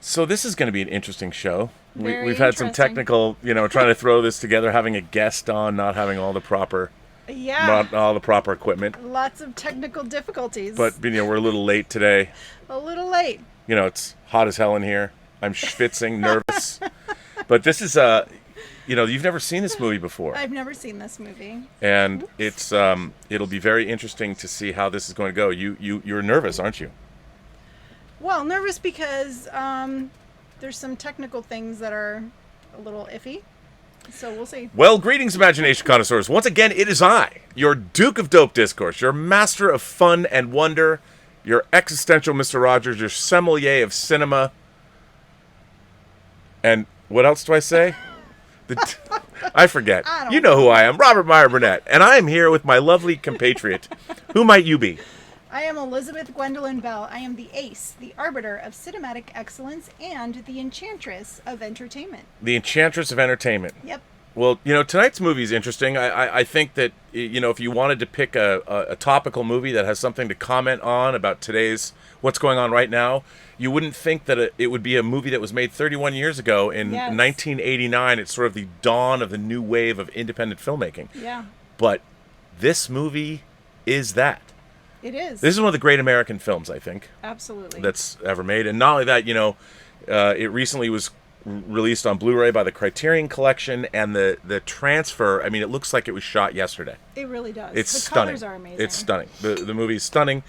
So this is going to be an interesting show. We've had some Interesting. technical, trying to throw this together, having a guest on, not having all the proper, Yeah. not all the proper equipment. Lots of technical difficulties. But we're a little late today. A little late. It's hot as hell in here. I'm schwitzing, nervous. But this is you've never seen this movie before, I've never seen this movie. and it's it'll be very interesting to see how this is going to go. You're nervous, aren't you? Well, nervous because there's some technical things that are a little iffy. So we'll see. Well, greetings, imagination connoisseurs. Once again, it is I, your Duke of Dope Discourse, your master of fun and wonder, your existential Mr. Rogers, your sommelier of cinema. And what else do I say? I forget. You know who I am, Robert Meyer Burnett. And I am here with my lovely compatriot. Who might you be? I am Elizabeth Gwendolyn Bell. I am the ace, the arbiter of cinematic excellence, and the enchantress of entertainment. The enchantress of entertainment. Yep. Well, tonight's movie is interesting. I think that, if you wanted to pick a topical movie that has something to comment on about today's, what's going on right now, you wouldn't think that it would be a movie that was made 31 years ago in 1989. It's sort of the dawn of the new wave of independent filmmaking. Yeah. But this movie is that. It is. This is one of the great American films, I think. Absolutely. That's ever made. And not only that, it recently was released on Blu-ray by the Criterion Collection, and the transfer, it looks like it was shot yesterday. It really does. It's the stunning. colors are amazing. It's stunning. The movie is stunning.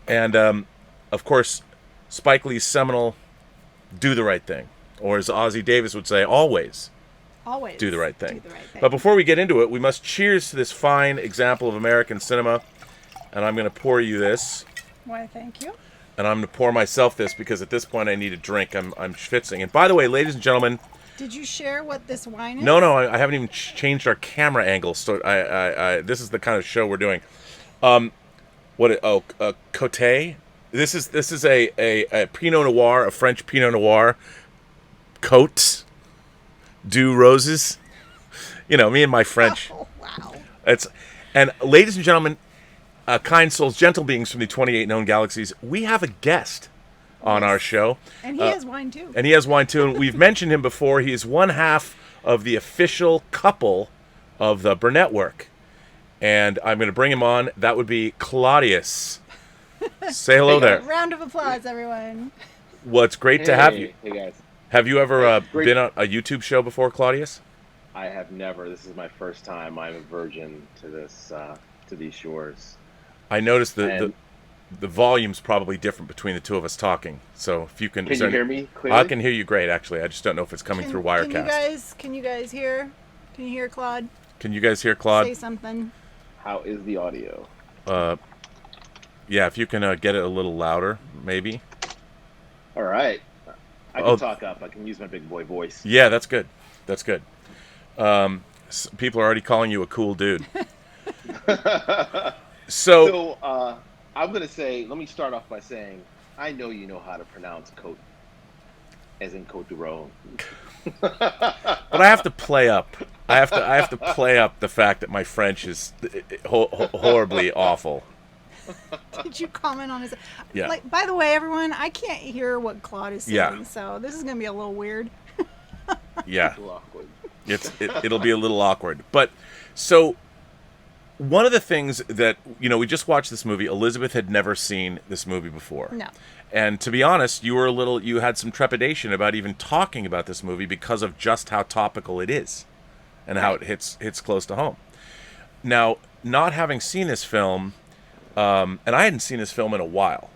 And, of course, Spike Lee's seminal Do the Right Thing. Or as Ozzie Davis would say, always do the right thing. Do the right thing. But before we get into it, we must cheers to this fine example of American cinema. And I'm going to pour you this. Why, thank you. And I'm going to pour myself this because at this point I need a drink. I'm schwitzing. And by the way, ladies and gentlemen... Did you share what this wine is? No, I haven't even changed our camera angle. So this is the kind of show we're doing. Côté? This is a Pinot Noir, a French Pinot Noir. Côte du Roses. Me and my French. Oh, wow. And ladies and gentlemen, kind souls, gentle beings from the 28 known galaxies, we have a guest on our show. And he has wine, too. And we've mentioned him before. He is one half of the official couple of the Burnettwork. And I'm going to bring him on. That would be Claudius. Say hello there. Round of applause, everyone. Well, it's great to have you. Hey, guys. Have you ever been on a YouTube show before, Claudius? I have never. This is my first time. I'm a virgin to this, to these shores. I noticed the volume's probably different between the two of us talking. So if you can... Can you hear me clearly? I can hear you great, actually. I just don't know if it's coming through Wirecast. Can you guys hear? Can you hear Claude? Can you guys hear Claude? Say something. How is the audio? Yeah, if you can get it a little louder, maybe. All right. I can talk up. I can use my big boy voice. Yeah, that's good. That's good. People are already calling you a cool dude. So I'm going to say, let me start off by saying, I know you know how to pronounce Côte, as in Côte du Rhône. But I have to play up. I have to play up the fact that my French is horribly awful. Did you comment on his? Yeah. By the way, everyone, I can't hear what Claude is saying, Yeah. so this is gonna be a little weird. Yeah. A little awkward. It'll be a little awkward. But so one of the things that we just watched this movie. Elizabeth had never seen this movie before. No. And to be honest, you had some trepidation about even talking about this movie because of just how topical it is, and how it hits close to home. Now, not having seen this film, and I hadn't seen this film in a while.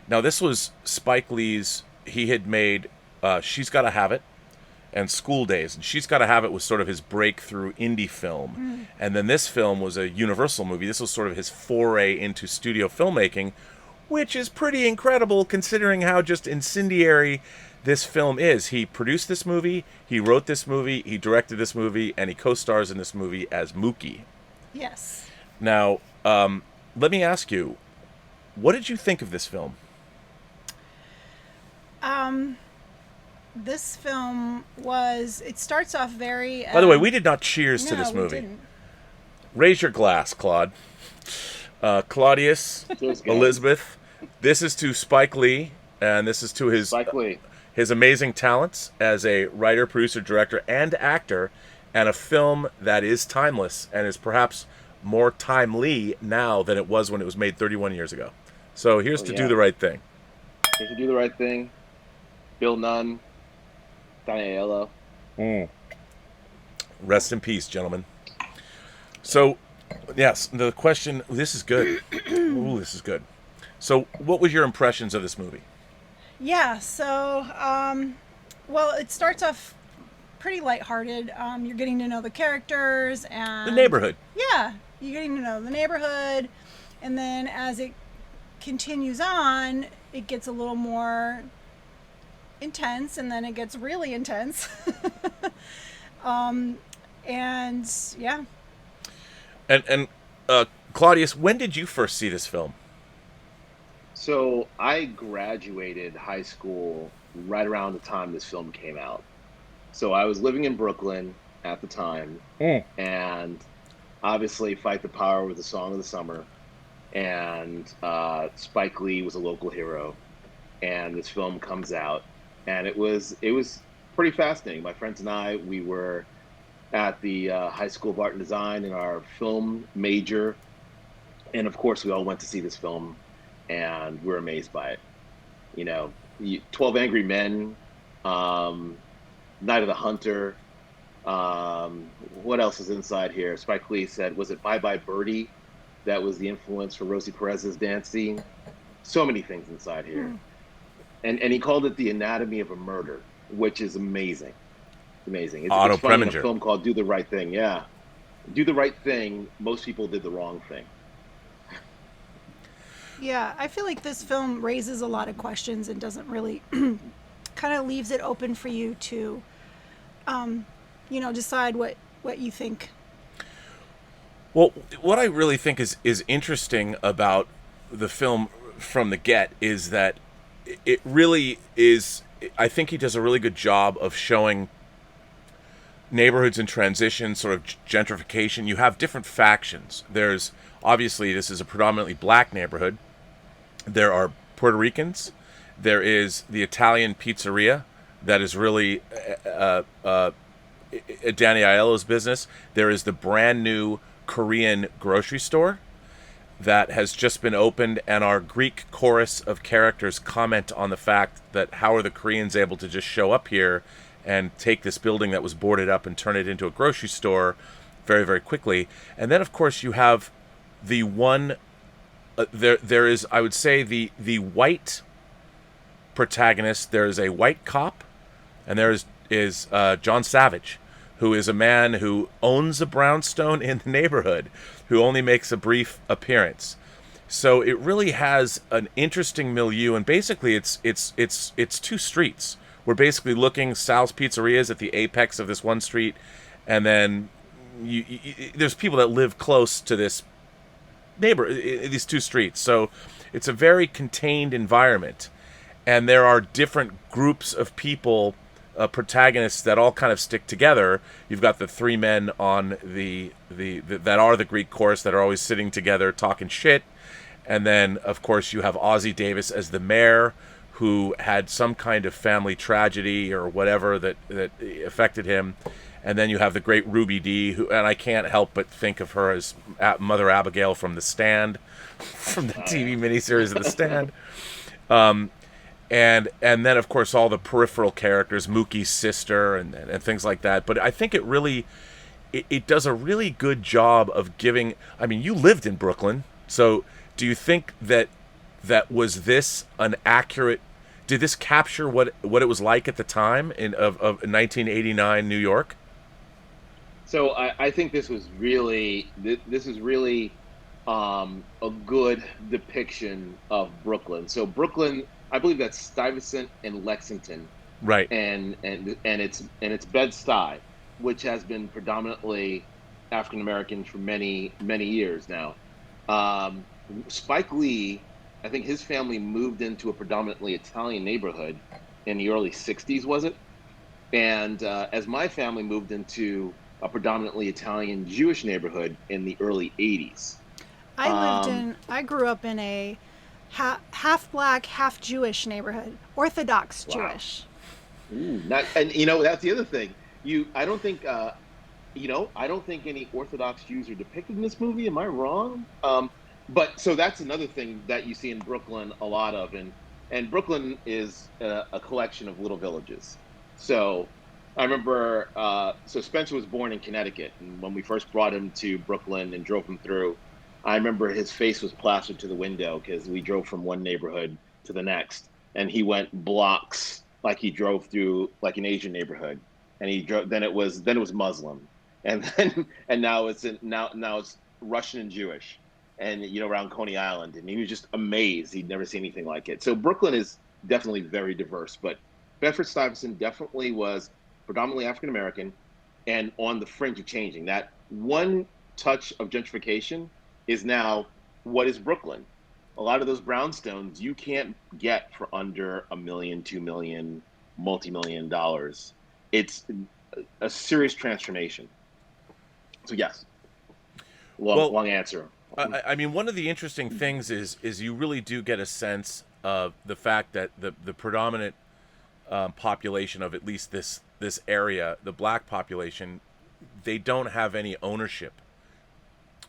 Now, this was Spike Lee's. He had made She's Gotta Have It and School Days, and She's Gotta Have It was sort of his breakthrough indie film, and then this film was a Universal movie. This was sort of his foray into studio filmmaking, which is pretty incredible considering how just incendiary this film is. He produced this movie, he wrote this movie, he directed this movie, and he co-stars in this movie as Mookie. Yes. Now, let me ask you, what did you think of this film? This film it starts off very... By the way, we did not cheers to no, this movie. We didn't. Raise your glass, Claude. Claudius, Elizabeth, this is to Spike Lee, and this is to his... Spike Lee. his amazing talents as a writer, producer, director, and actor, and a film that is timeless and is perhaps more timely now than it was when it was made 31 years ago. So here's To Do the Right Thing. Here's To Do the Right Thing. Bill Nunn, Diana Aiello. Rest in peace, gentlemen. So, yes, the question, this is good. Ooh, this is good. So, what was your impressions of this movie? Yeah, so, well, it starts off pretty lighthearted. You're getting to know the characters and... The neighborhood. Yeah, you're getting to know the neighborhood. And then as it continues on, it gets a little more intense, and then it gets really intense. And yeah. And Claudius, when did you first see this film? So I graduated high school right around the time this film came out. So I was living in Brooklyn at the time, and obviously Fight the Power was the song of the summer, and Spike Lee was a local hero, and this film comes out, and it was pretty fascinating. My friends and I, we were at the High School of Art and Design in our film major, and of course we all went to see this film, and we were amazed by it. You know, 12 Angry Men, Night of the Hunter, what else is inside here? Spike Lee said, was it Bye Bye Birdie? That was the influence for Rosie Perez's dance scene. So many things inside here. And he called it The Anatomy of a Murder, which is amazing. Amazing. It's funny, in a film called Do the Right Thing. Yeah. Do the Right Thing, most people did the wrong thing. Yeah, I feel like this film raises a lot of questions and doesn't really kind of leaves it open for you to, decide what you think. Well, what I really think is interesting about the film from the get is that it really is, I think he does a really good job of showing neighborhoods in transition, sort of gentrification. You have different factions. There's, obviously, this is a predominantly black neighborhood. There are Puerto Ricans. There is the Italian pizzeria that is really Danny Aiello's business. There is the brand new Korean grocery store that has just been opened, and our Greek chorus of characters comment on the fact that how are the Koreans able to just show up here and take this building that was boarded up and turn it into a grocery store very, very quickly. And then, of course, you have the one... there is, I would say, the white protagonist. There is a white cop, and there is John Savage, who is a man who owns a brownstone in the neighborhood, who only makes a brief appearance. So it really has an interesting milieu, and basically it's two streets. We're basically looking Sal's Pizzerias at the apex of this one street, and then there's people that live close to this these two streets. So it's a very contained environment, and there are different groups of people, protagonists that all kind of stick together. You've got the three men on the that are the Greek chorus that are always sitting together talking shit, and then of course you have Ozzie Davis as the mayor, who had some kind of family tragedy or whatever that affected him. And then you have the great Ruby Dee, who, and I can't help but think of her as Mother Abigail from The Stand, from the TV miniseries of The Stand. And then, of course, all the peripheral characters, Mookie's sister and things like that. But I think it really, it does a really good job of giving, I mean, you lived in Brooklyn, so do you think that was this an accurate, did this capture what it was like at the time of 1989 New York? So I think this is really a good depiction of Brooklyn. So Brooklyn, I believe that's Stuyvesant and Lexington, right? And it's Bed-Stuy, which has been predominantly African American for many years now. Spike Lee, I think his family moved into a predominantly Italian neighborhood in the early '60s, was it? And as my family moved into a predominantly Italian Jewish neighborhood in the early '80s. I grew up in a half black, half Jewish neighborhood, Orthodox Jewish. Ooh, not, and that's the other thing. I don't think, I don't think any Orthodox Jews are depicted in this movie. Am I wrong? But so that's another thing that you see in Brooklyn a lot of, and Brooklyn is a collection of little villages. So I remember, so Spencer was born in Connecticut, and when we first brought him to Brooklyn and drove him through, I remember his face was plastered to the window because we drove from one neighborhood to the next, and he went blocks like he drove through like an Asian neighborhood, and he drove. Then it was Muslim, and then and now it's Russian and Jewish, and around Coney Island, and he was just amazed. He'd never seen anything like it. So Brooklyn is definitely very diverse, but Bedford-Stuyvesant definitely was predominantly African American, and on the fringe of changing. That one touch of gentrification is now what is Brooklyn. A lot of those brownstones you can't get for under $1 million, $2 million, multi-million dollars. It's a serious transformation. So yes, long answer. I mean, one of the interesting things is you really do get a sense of the fact that the predominant population of at least this area, the black population, they don't have any ownership.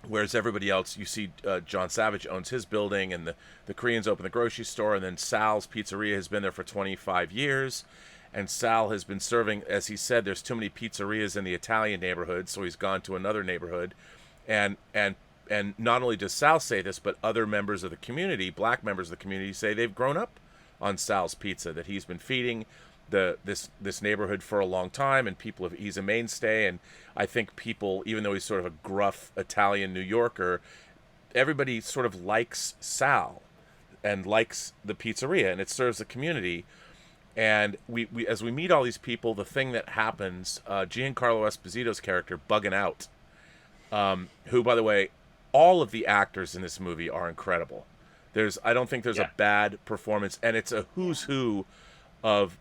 Whereas everybody else, you see John Savage owns his building, and the Koreans open the grocery store, and then Sal's Pizzeria has been there for 25 years. And Sal has been serving, as he said, there's too many pizzerias in the Italian neighborhood, so he's gone to another neighborhood. And not only does Sal say this, but other members of the community, black members of the community, say they've grown up on Sal's Pizza, that he's been feeding this neighborhood for a long time, and he's a mainstay. And I think people, even though he's sort of a gruff Italian New Yorker, everybody sort of likes Sal and likes the pizzeria, and it serves the community. And we as we meet all these people, the thing that happens, Giancarlo Esposito's character, Bugging Out, who, by the way, all of the actors in this movie are incredible. I don't think there's a bad performance, and it's a who's who of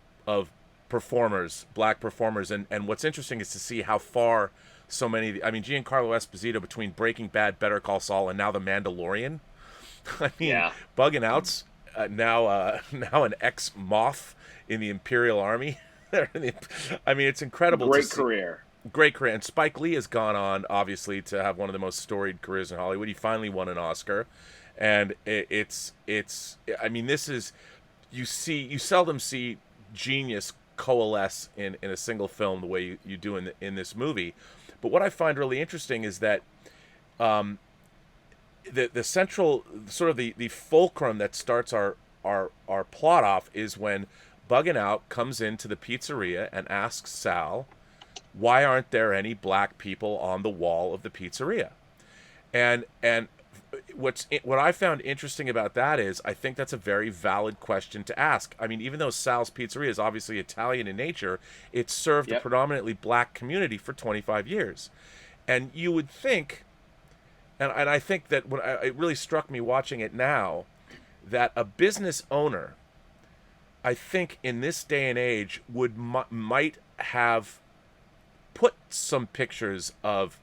performers, black performers, and what's interesting is to see how far so many. I mean, Giancarlo Esposito, between Breaking Bad, Better Call Saul, and now The Mandalorian. I mean, Bugging Out's now an ex-Moth in the Imperial Army. I mean, it's incredible. Great career. And Spike Lee has gone on, obviously, to have one of the most storied careers in Hollywood. He finally won an Oscar, and it's. I mean, this is you seldom see genius coalesce in a single film the way you do in this movie. But what I find really interesting is that the central sort of the fulcrum that starts our plot off is when Bugging Out comes into the pizzeria and asks Sal, why aren't there any black people on the wall of the pizzeria? And what I found interesting about that is I think that's a very valid question to ask. I mean, even though Sal's Pizzeria is obviously Italian in nature, it's served a predominantly black community for 25 years. And you would think, and I think that it really struck me watching it now, that a business owner, I think in this day and age, might have put some pictures of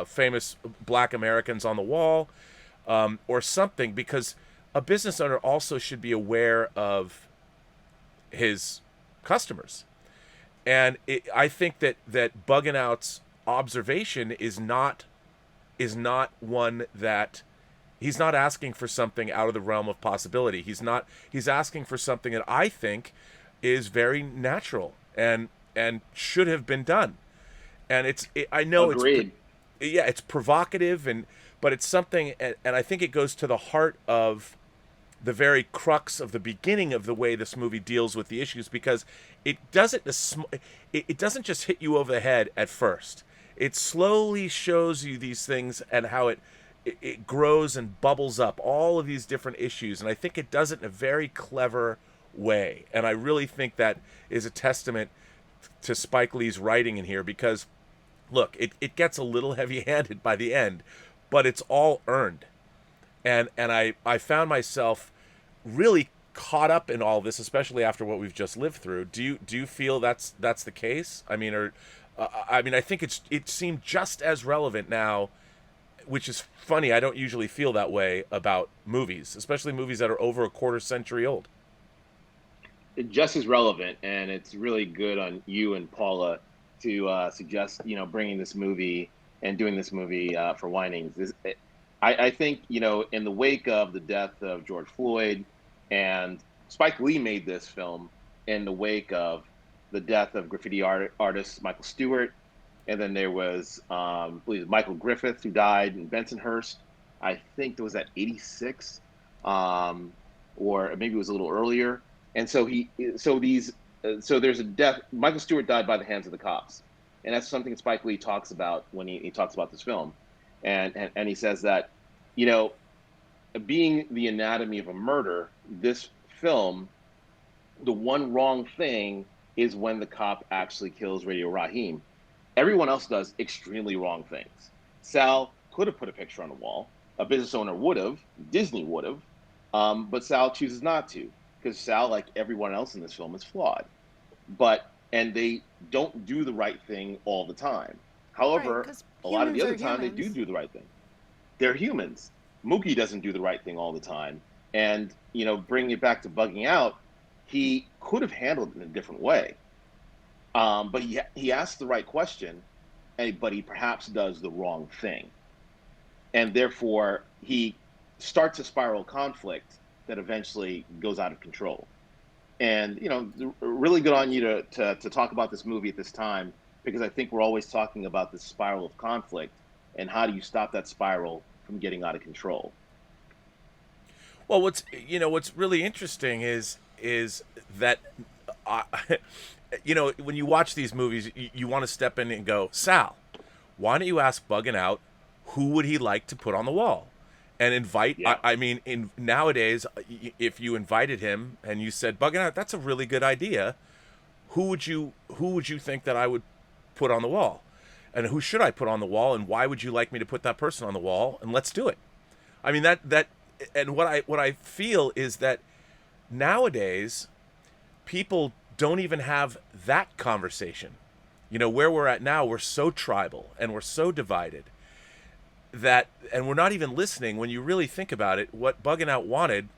famous black Americans on the wall, or something, because a business owner also should be aware of his customers. And I think that Bugging Out's observation is not one that he's not asking for something out of the realm of possibility. He's asking for something that I think is very natural and should have been done. And I know Agreed. It's provocative, but it's something, and I think it goes to the heart of the very crux of the beginning of the way this movie deals with the issues, because it doesn't just hit you over the head at first. It slowly shows you these things and how it grows and bubbles up, all of these different issues, and I think it does it in a very clever way. And I really think that is a testament to Spike Lee's writing in here, because look, it gets a little heavy-handed by the end, but it's all earned. And I found myself really caught up in all this, especially after what we've just lived through. Do you feel that's the case? I mean, I think it seemed just as relevant now, which is funny. I don't usually feel that way about movies, especially movies that are over a quarter century old. just as relevant, and it's really good on you and Paula to suggest, bringing this movie and doing this movie for WINEning. I think, in the wake of the death of George Floyd, and Spike Lee made this film in the wake of the death of graffiti artist Michael Stewart, and then there was, I believe, Michael Griffith, who died in Bensonhurst. I think there was at 86, or maybe it was a little earlier. And so there's a death. Michael Stewart died by the hands of the cops, and that's something Spike Lee talks about when he talks about this film, and he says that, being the anatomy of a murder, this film, the one wrong thing is when the cop actually kills Radio Raheem. Everyone else does extremely wrong things. Sal could have put a picture on the wall. A business owner would have. Disney would have. But Sal chooses not to, because Sal, like everyone else in this film, is flawed. And they don't do the right thing all the time. However, Right, a lot of the other humans are time, they humans. do the right thing. They're humans. Mookie doesn't do the right thing all the time. And, bringing it back to bugging out, he could have handled it in a different way. But he asks the right question, but he perhaps does the wrong thing. And therefore, he starts a spiral conflict that eventually goes out of control. And, really good on you to talk about this movie at this time, because I think we're always talking about this spiral of conflict, and how do you stop that spiral from getting out of control? Well, what's really interesting is that, when you watch these movies, you want to step in and go, Sal, why don't you ask Buggin' Out who would he like to put on the wall, and invite. Yeah. I mean, in nowadays, if you invited him and you said, Buggin' Out, that's a really good idea, who would you think that I would put on the wall, and who should I put on the wall, and why would you like me to put that person on the wall, and let's do it. I mean, that and what I feel is that nowadays people don't even have that conversation. Where we're at now, we're so tribal and we're so divided and we're not even listening. When you really think about it, what Buggin' Out wanted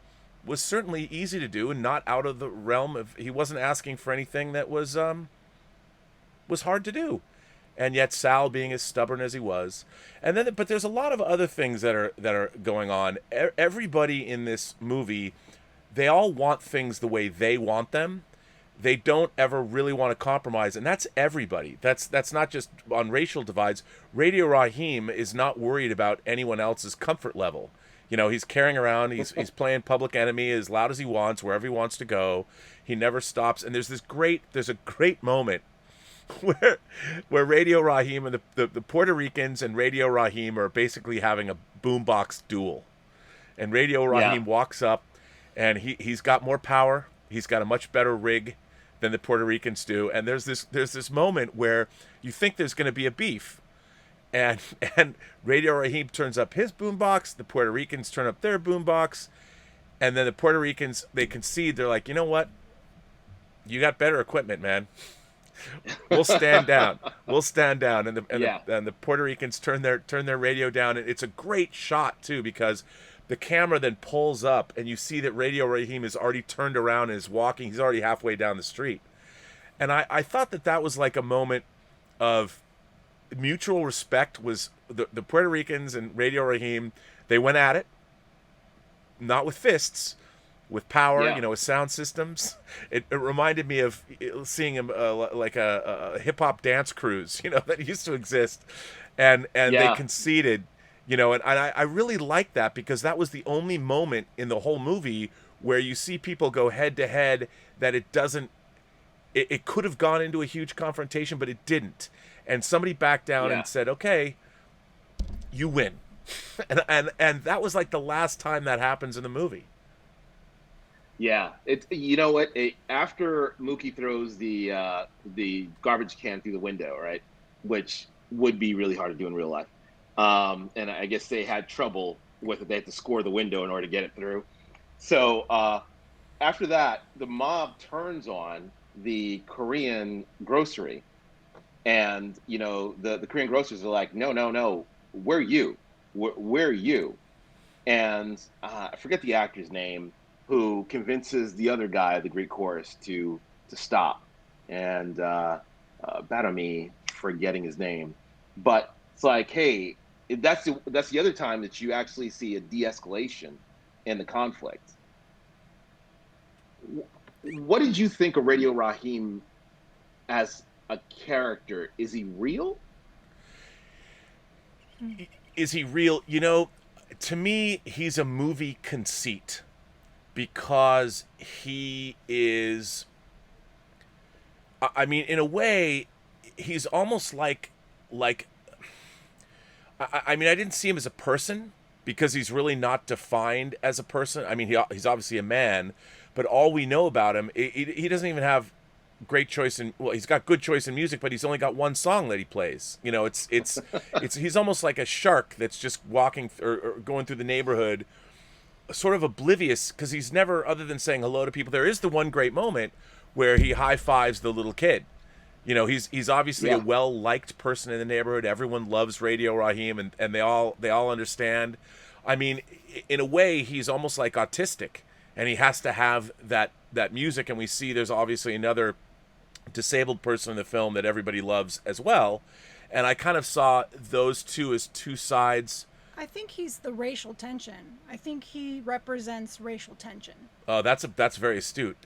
was certainly easy to do and not out of the realm of, he wasn't asking for anything that was hard to do. And yet Sal, being as stubborn as he was, but there's a lot of other things that are going on. Everybody in this movie, they all want things the way they want them. They don't ever really want to compromise, and that's everybody. That's not just on racial divides. Radio Raheem is not worried about anyone else's comfort level. He's carrying around, he's playing Public Enemy as loud as he wants, wherever he wants to go. He never stops, and there's a great moment where Radio Raheem and the Puerto Ricans and Radio Raheem are basically having a boombox duel. And Radio Raheem walks up, and he's got more power. He's got a much better rig than the Puerto Ricans do. And there's this moment where you think there's going to be a beef. And Radio Raheem turns up his boombox, the Puerto Ricans turn up their boombox, and then the Puerto Ricans, they concede. They're like, you know what? You got better equipment, man. We'll stand down. And the Puerto Ricans turn their radio down, and it's a great shot too, because the camera then pulls up and you see that Radio Raheem is already turned around and is walking. He's already halfway down the street. And I thought that was like a moment of mutual respect. Was the Puerto Ricans and Radio Raheem, they went at it, not with fists, with power, with sound systems. It reminded me of seeing him like a hip hop dance cruise, that used to exist, and they conceded, and I really like that, because that was the only moment in the whole movie where you see people go head to head, that it could have gone into a huge confrontation, but it didn't, and somebody backed down and said, okay, you win, and that was like the last time that happens in the movie. Yeah, after Mookie throws the garbage can through the window, right, which would be really hard to do in real life, and I guess they had trouble with it. They had to score the window in order to get it through. So after that, the mob turns on the Korean grocery, and the Korean grocers are like, no, we're you, and I forget the actor's name. who convinces the other guy, the Greek chorus, to stop. And bad on me forgetting his name, but it's like, hey, that's the other time that you actually see a de-escalation in the conflict. What did you think of Radio Raheem as a character? Is he real? Is he real? You know, to me, he's a movie conceit because he is. I mean, in a way, he's almost like. I mean, I didn't see him as a person because he's really not defined as a person. I mean, he's obviously a man, but all we know about him, he doesn't even have great choice in. Well, he's got good choice in music, but he's only got one song that he plays. You know, it's he's almost like a shark that's just walking or going through the neighborhood, sort of oblivious because he's never, other than saying hello to people. There is the one great moment where he high fives the little kid. You know, he's obviously a well-liked person in the neighborhood. Everyone loves Radio Raheem, and they all understand. I mean, in a way, he's almost like autistic, and he has to have that music. And we see there's obviously another disabled person in the film that everybody loves as well. And I kind of saw those two as two sides. I think he's the racial tension. I think he represents racial tension. Oh, that's very astute.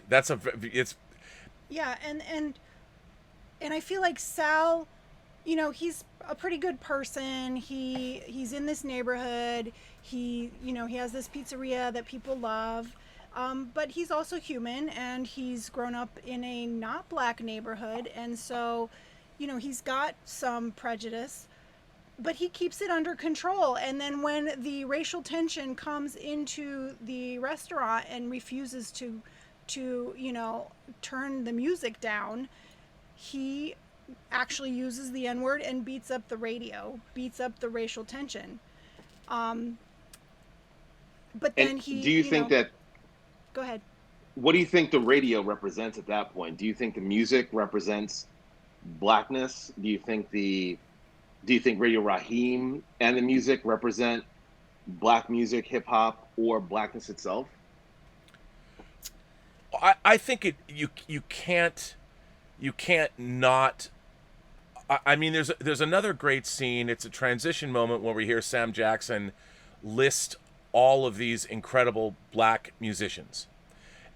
Yeah, and I feel like Sal, you know, he's a pretty good person. He's in this neighborhood. He has this pizzeria that people love. But he's also human, and he's grown up in a not black neighborhood, and so, you know, he's got some prejudice, but he keeps it under control. And then when the racial tension comes into the restaurant and refuses to you know, turn the music down, he actually uses the N-word and beats up the radio, beats up the racial tension. But then And he, do you think that? Go ahead. What do you think the radio represents at that point? Do you think the music represents blackness? Do you think Radio Raheem and the music represent black music, hip hop, or blackness itself? I think you can't not. I mean, there's another great scene. It's a transition moment where we hear Sam Jackson list all of these incredible black musicians,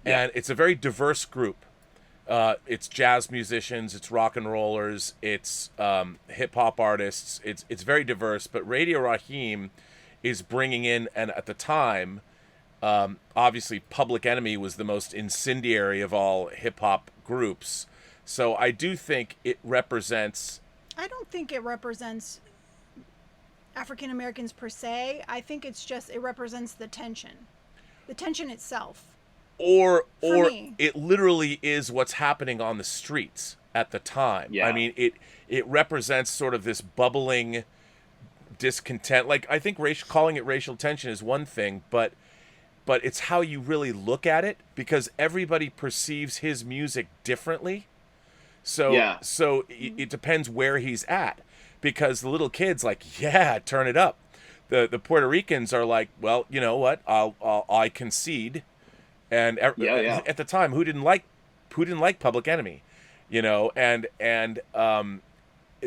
and it's a very diverse group. It's jazz musicians, it's rock and rollers, it's hip hop artists. It's very diverse. But Radio Raheem is bringing in, and at the time, obviously Public Enemy was the most incendiary of all hip hop groups. So I do think it represents. I don't think it represents African Americans per se. I think it's just, it represents the tension itself. Or me. It literally is what's happening on the streets at the time. Yeah. I mean, it represents sort of this bubbling discontent. Like, I think calling it racial tension is one thing, but it's how you really look at it, because everybody perceives his music differently. So it depends where he's at, because the little kid's like, yeah, turn it up. The Puerto Ricans are like, well, you know what? I concede. And at the time, who didn't like Public Enemy, you know? And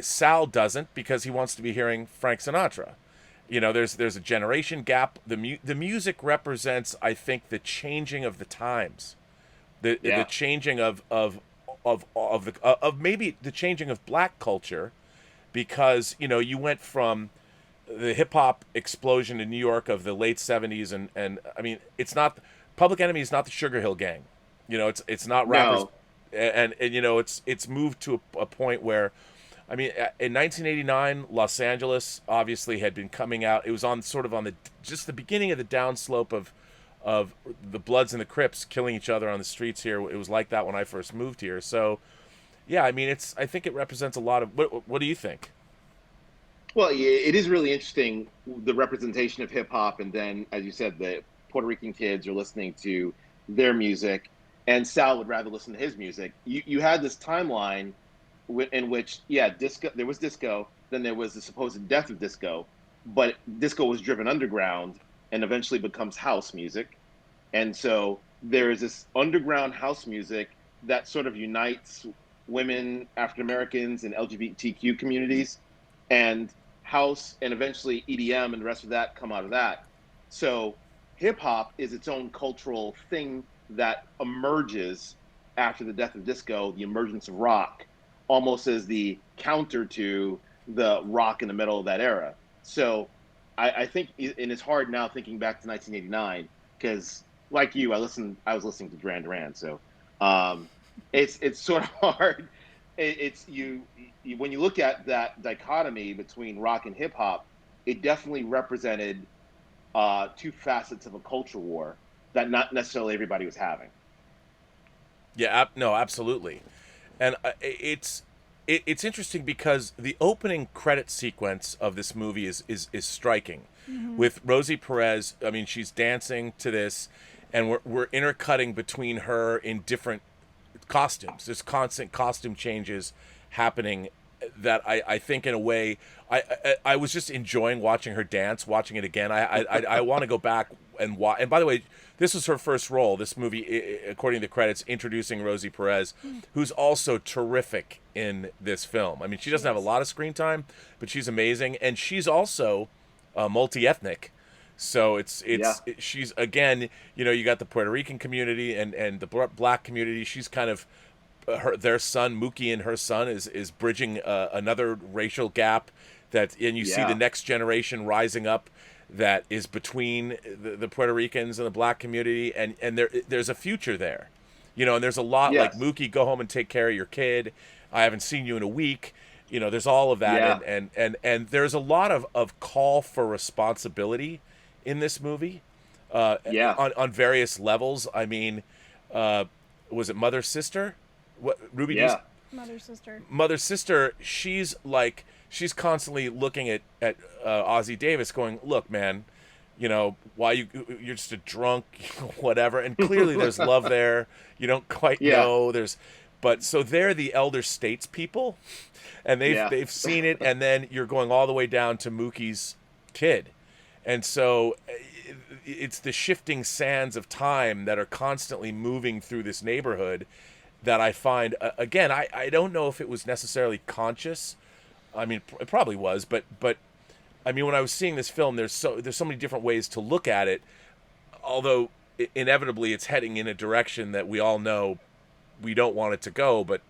Sal doesn't, because he wants to be hearing Frank Sinatra. You know, there's a generation gap. The music represents, I think, the changing of the times, the changing of maybe the changing of black culture, because, you know, you went from the hip hop explosion in New York of the late 70s, and I mean, it's not. Public Enemy is not the Sugar Hill Gang, you know. It's not rappers, No. and you know, it's moved to a point where, I mean, in 1989, Los Angeles obviously had been coming out. It was on just the beginning of the downslope of the Bloods and the Crips killing each other on the streets here. It was like that when I first moved here. So, yeah, I mean, I think it represents a lot of. What do you think? Well, it is really interesting, the representation of hip hop, and then, as you said, the Puerto Rican kids are listening to their music, and Sal would rather listen to his music. You had this timeline in which, disco. There was disco, then there was the supposed death of disco, but disco was driven underground and eventually becomes house music, And so there is this underground house music that sort of unites women, African Americans, and LGBTQ communities, and house and eventually EDM and the rest of that come out of that. So hip hop is its own cultural thing that emerges after the death of disco, the emergence of rock, almost as the counter to the rock in the middle of that era. So I think, and it's hard now thinking back to 1989 because, like you, I was listening to Duran Duran, so it's sort of hard. It's you when you look at that dichotomy between rock and hip hop, it definitely represented two facets of a culture war that not necessarily everybody was having. Yeah, no, absolutely. And it's interesting because the opening credit sequence of this movie is striking. With Rosie Perez, I mean, she's dancing to this, and we're intercutting between her in different costumes. There's constant costume changes happening that I think in a way I was just enjoying watching her dance, watching it again. I want to go back and watch. And by the way, this was her first role. This movie, according to the credits, introducing Rosie Perez, who's also terrific in this film. I mean, she doesn't have a lot of screen time, but she's amazing, and she's also multi-ethnic. So she's, again, you got the Puerto Rican community and the black community. She's kind of their son, Mookie, and her son is bridging another racial gap and you see the next generation rising up that is between the Puerto Ricans and the black community, and there's a future there, and there's a lot like Mookie, go home and take care of your kid. I haven't seen you in a week. There's all of that, and there's a lot of call for responsibility in this movie, on various levels. I mean, was it Mother Sister? What Ruby? Yeah. Mother sister. She's constantly looking at Ozzie Davis, going, "Look, man, why you're just a drunk, whatever." And clearly, there's love there. You don't quite know. But so they're the elder statespeople, and they've seen it. And then you're going all the way down to Mookie's kid, and so it's the shifting sands of time that are constantly moving through this neighborhood that I find, again, I don't know if it was necessarily conscious. I mean, it probably was, but I mean, when I was seeing this film, there's so many different ways to look at it, although inevitably it's heading in a direction that we all know we don't want it to go. But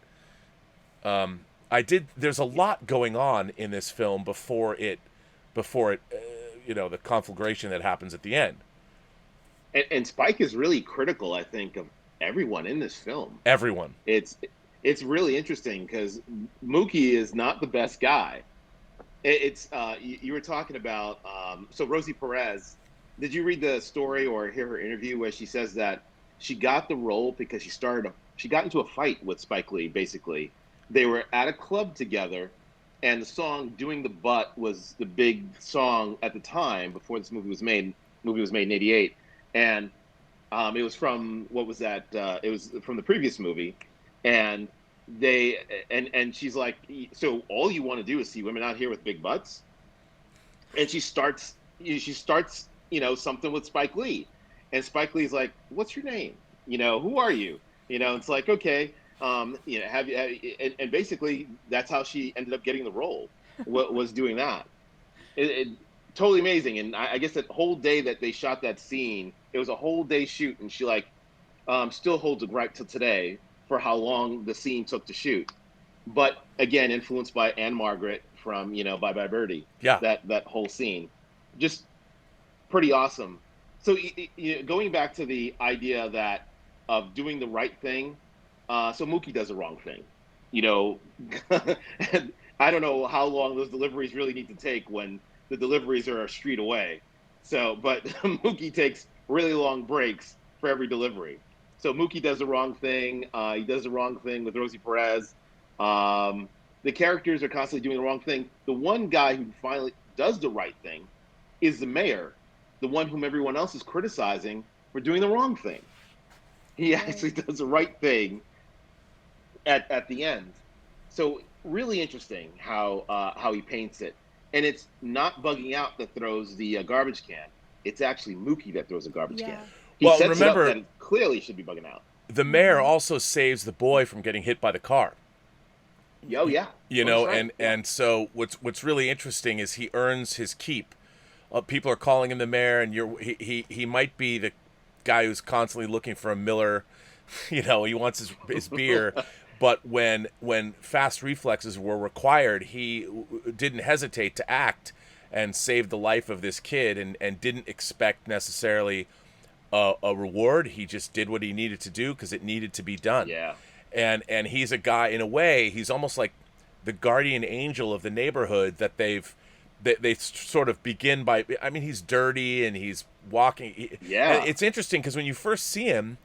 there's a lot going on in this film before it the conflagration that happens at the end. And Spike is really critical, I think, of everyone in this film. Everyone. It's really interesting because Mookie is not the best guy. You were talking about so Rosie Perez. Did you read the story or hear her interview where she says that she got the role because she got into a fight with Spike Lee? Basically, they were at a club together, and the song "Doing the Butt" was the big song at the time before this movie was made. Movie was made in '88, and it was from what was that? It was from the previous movie, and she's like, so all you want to do is see women out here with big butts, and she starts something with Spike Lee, and Spike Lee's like, what's your name? Who are you? It's like, okay, have you? And basically that's how she ended up getting the role. Was doing that. It totally amazing. And I guess that whole day that they shot that scene, it was a whole day shoot, and she still holds a gripe to today for how long the scene took to shoot. But again, influenced by Anne Margaret from Bye Bye Birdie. Yeah. That whole scene, just pretty awesome. So going back to the idea of doing the right thing, so Mookie does the wrong thing. And I don't know how long those deliveries really need to take when the deliveries are a street away. So, but Mookie takes really long breaks for every delivery. So Mookie does the wrong thing. He does the wrong thing with Rosie Perez. The characters are constantly doing the wrong thing. The one guy who finally does the right thing is the mayor, the one whom everyone else is criticizing for doing the wrong thing. He actually does the right thing at the end. So really interesting how he paints it. And it's not Bugging Out that throws the garbage can. It's actually Mookie that throws a garbage can. He Well, sets it up remember, that it clearly should be bugging out. the mayor also saves the boy from getting hit by the car. Oh yeah, You oh, know, that's right. and so what's really interesting is he earns his keep. People are calling him the mayor, and he might be the guy who's constantly looking for a Miller. You know, he wants his beer. But when fast reflexes were required, he didn't hesitate to act and save the life of this kid, and didn't expect necessarily a reward. He just did what he needed to do because it needed to be done. Yeah. And he's a guy, in a way, he's almost like the guardian angel of the neighborhood that they sort of begin by. I mean, he's dirty and he's walking. Yeah. And it's interesting because when you first see him,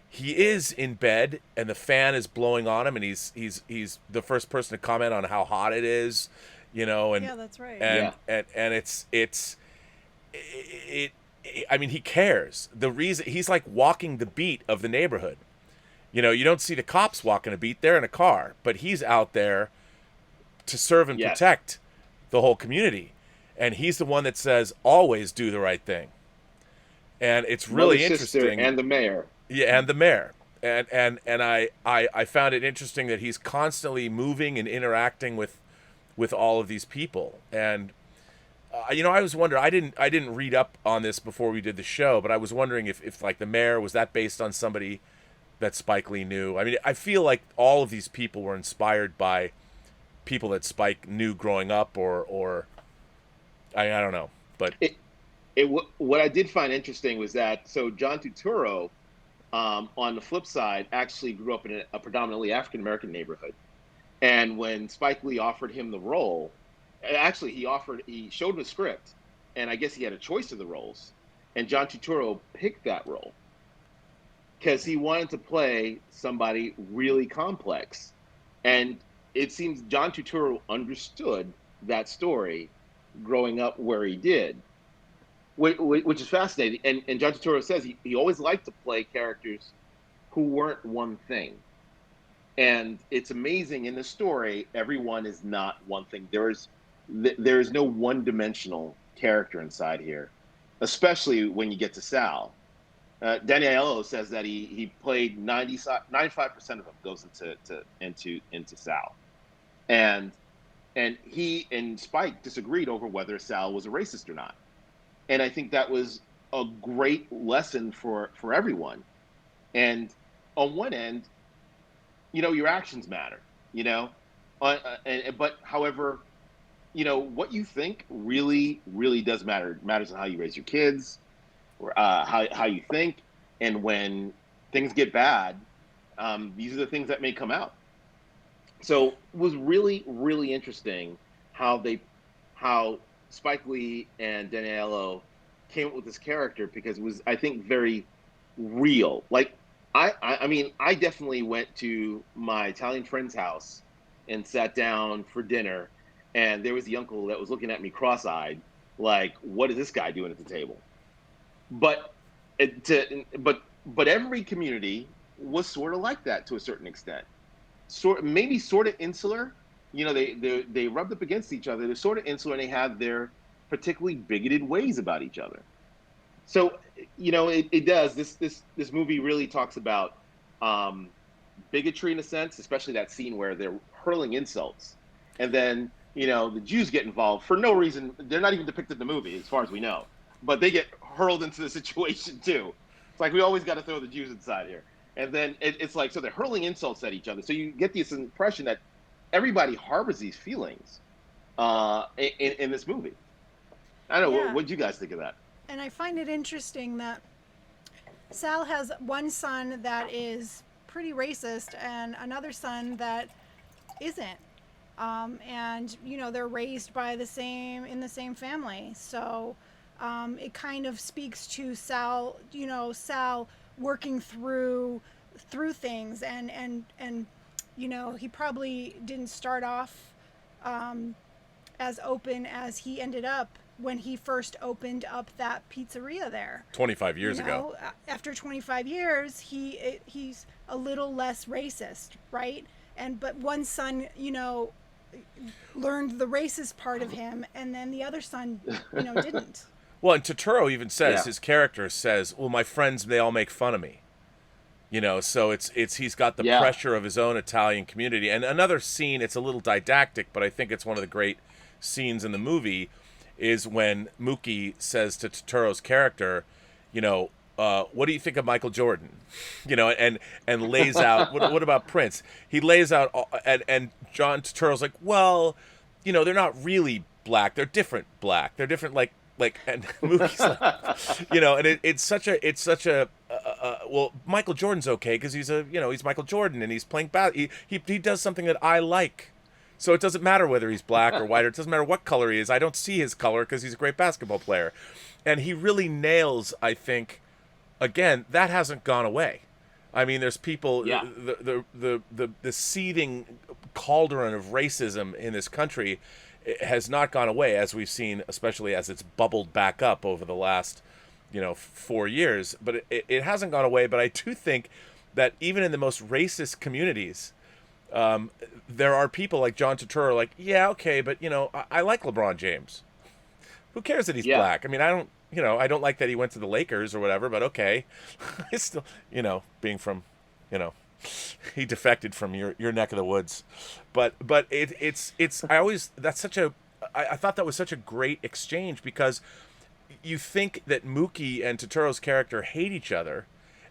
he is in bed and the fan is blowing on him, and he's the first person to comment on how hot it is, you know. And yeah, that's right. and it's I mean, he cares. The reason he's like walking the beat of the neighborhood. You know, you don't see the cops walking a beat. They're in a car, but he's out there to serve and Yes. protect the whole community. And he's the one that says, always do the right thing. And it's really Mother, sister, interesting. and the mayor. Yeah, and the mayor. And I found it interesting that he's constantly moving and interacting with all of these people. And you know, I was wondering, I didn't read up on this before we did the show, but I was wondering if like the mayor, was that based on somebody that Spike Lee knew? I mean, I feel like all of these people were inspired by people that Spike knew growing up, or I don't know, but What I did find interesting was that John Turturro, on the flip side, actually grew up in a predominantly African American neighborhood, and when Spike Lee offered him the role, actually he showed him a script, and I guess he had a choice of the roles, and John Turturro picked that role because he wanted to play somebody really complex. And it seems John Turturro understood that story growing up where he did, which is fascinating. And John Turturro says he always liked to play characters who weren't one thing. And it's amazing, in the story, everyone is not one thing. There is no one-dimensional character inside here, especially when you get to Sal. Danny Aiello says that he played 95% of them goes into Sal, and he and Spike disagreed over whether Sal was a racist or not, and I think that was a great lesson for everyone. And on one end, you know, your actions matter, you know, but however, you know, what you think really does matter. It matters on how you raise your kids. How you think, and when things get bad, these are the things that may come out. So it was really interesting how Spike Lee and Danny Aiello came up with this character, because it was, I think, very real. Like I mean, I definitely went to my Italian friend's house and sat down for dinner, and there was the uncle that was looking at me cross-eyed, like, what is this guy doing at the table? But every community was sort of like that to a certain extent. Maybe sort of insular. You know, they rubbed up against each other. They're sort of insular, and they have their particularly bigoted ways about each other. So, you know, it does. This movie really talks about bigotry in a sense, especially that scene where they're hurling insults, and then, you know, the Jews get involved for no reason. They're not even depicted in the movie, as far as we know. But they get hurled into the situation too. It's like, we always got to throw the Jews inside here. And then it's like, so they're hurling insults at each other. So you get this impression that everybody harbors these feelings in this movie. I don't know. Yeah. What did you guys think of that? And I find it interesting that Sal has one son that is pretty racist and another son that isn't. And, you know, they're raised by in the same family. So it kind of speaks to Sal, you know, Sal working through things, and you know, he probably didn't start off as open as he ended up when he first opened up that pizzeria there 25 years you ago. know, after 25 years he's a little less racist, right? But one son, you know, learned the racist part of him, and then the other son, you know, didn't. Well, and Turturro even says, Yeah. his character says, well, my friends, they all make fun of me. You know, so it's he's got the Yeah. pressure of his own Italian community. And another scene, it's a little didactic, but I think it's one of the great scenes in the movie, is when Mookie says to Turturro's character, you know, what do you think of Michael Jordan? You know, and lays out, what about Prince? He lays out, and John Turturro's like, well, you know, they're not really black. They're different black. They're different, and Mookie's like, you know, and it's such a well, Michael Jordan's okay because he's Michael Jordan and he's playing he does something that I like, so it doesn't matter whether he's black or white, or it doesn't matter what color he is. I don't see his color because he's a great basketball player, and he really nails. I think, again, that hasn't gone away. I mean, there's people, Yeah. the seething cauldron of racism in this country has not gone away, as we've seen, especially as it's bubbled back up over the last, 4 years. But it hasn't gone away. But I do think that even in the most racist communities, there are people like John Turturro, like, yeah, okay, but I like LeBron James. Who cares that he's Yeah. black? I mean, I don't like that he went to the Lakers or whatever, but okay. I still, being from, he defected from your neck of the woods. But it's I thought that was such a great exchange, because you think that Mookie and Turturro's character hate each other,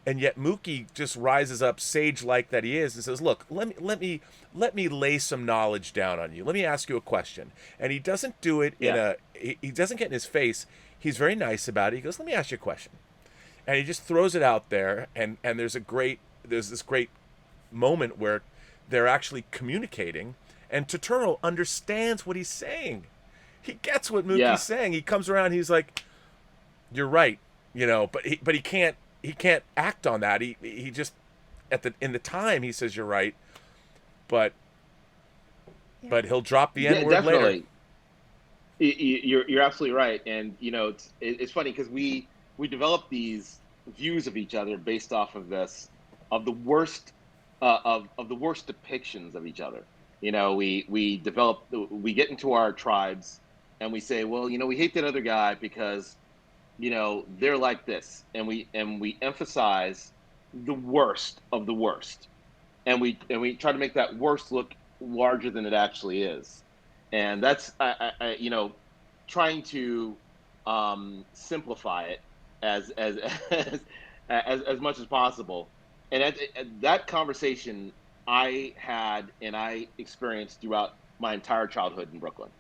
and yet Mookie just rises up, sage-like that he is, and says, "Look, let me lay some knowledge down on you. Let me ask you a question." And he doesn't do it he doesn't get in his face. He's very nice about it. He goes, "Let me ask you a question," and he just throws it out there. And there's this great moment where they're actually communicating, and Turturro understands what he's saying. He gets what Mookie's saying. He comes around. He's like, "You're right," but he can't act on that. He just in the time he says, "You're right," but he'll drop the N word later. You're absolutely right, and it's funny because we develop these views of each other based off of the worst depictions of each other. We get into our tribes and we say, well, we hate that other guy because they're like this, and we emphasize the worst of the worst, and we try to make that worst look larger than it actually is. And that's trying to simplify it as much as possible. And that conversation I had and I experienced throughout my entire childhood in Brooklyn.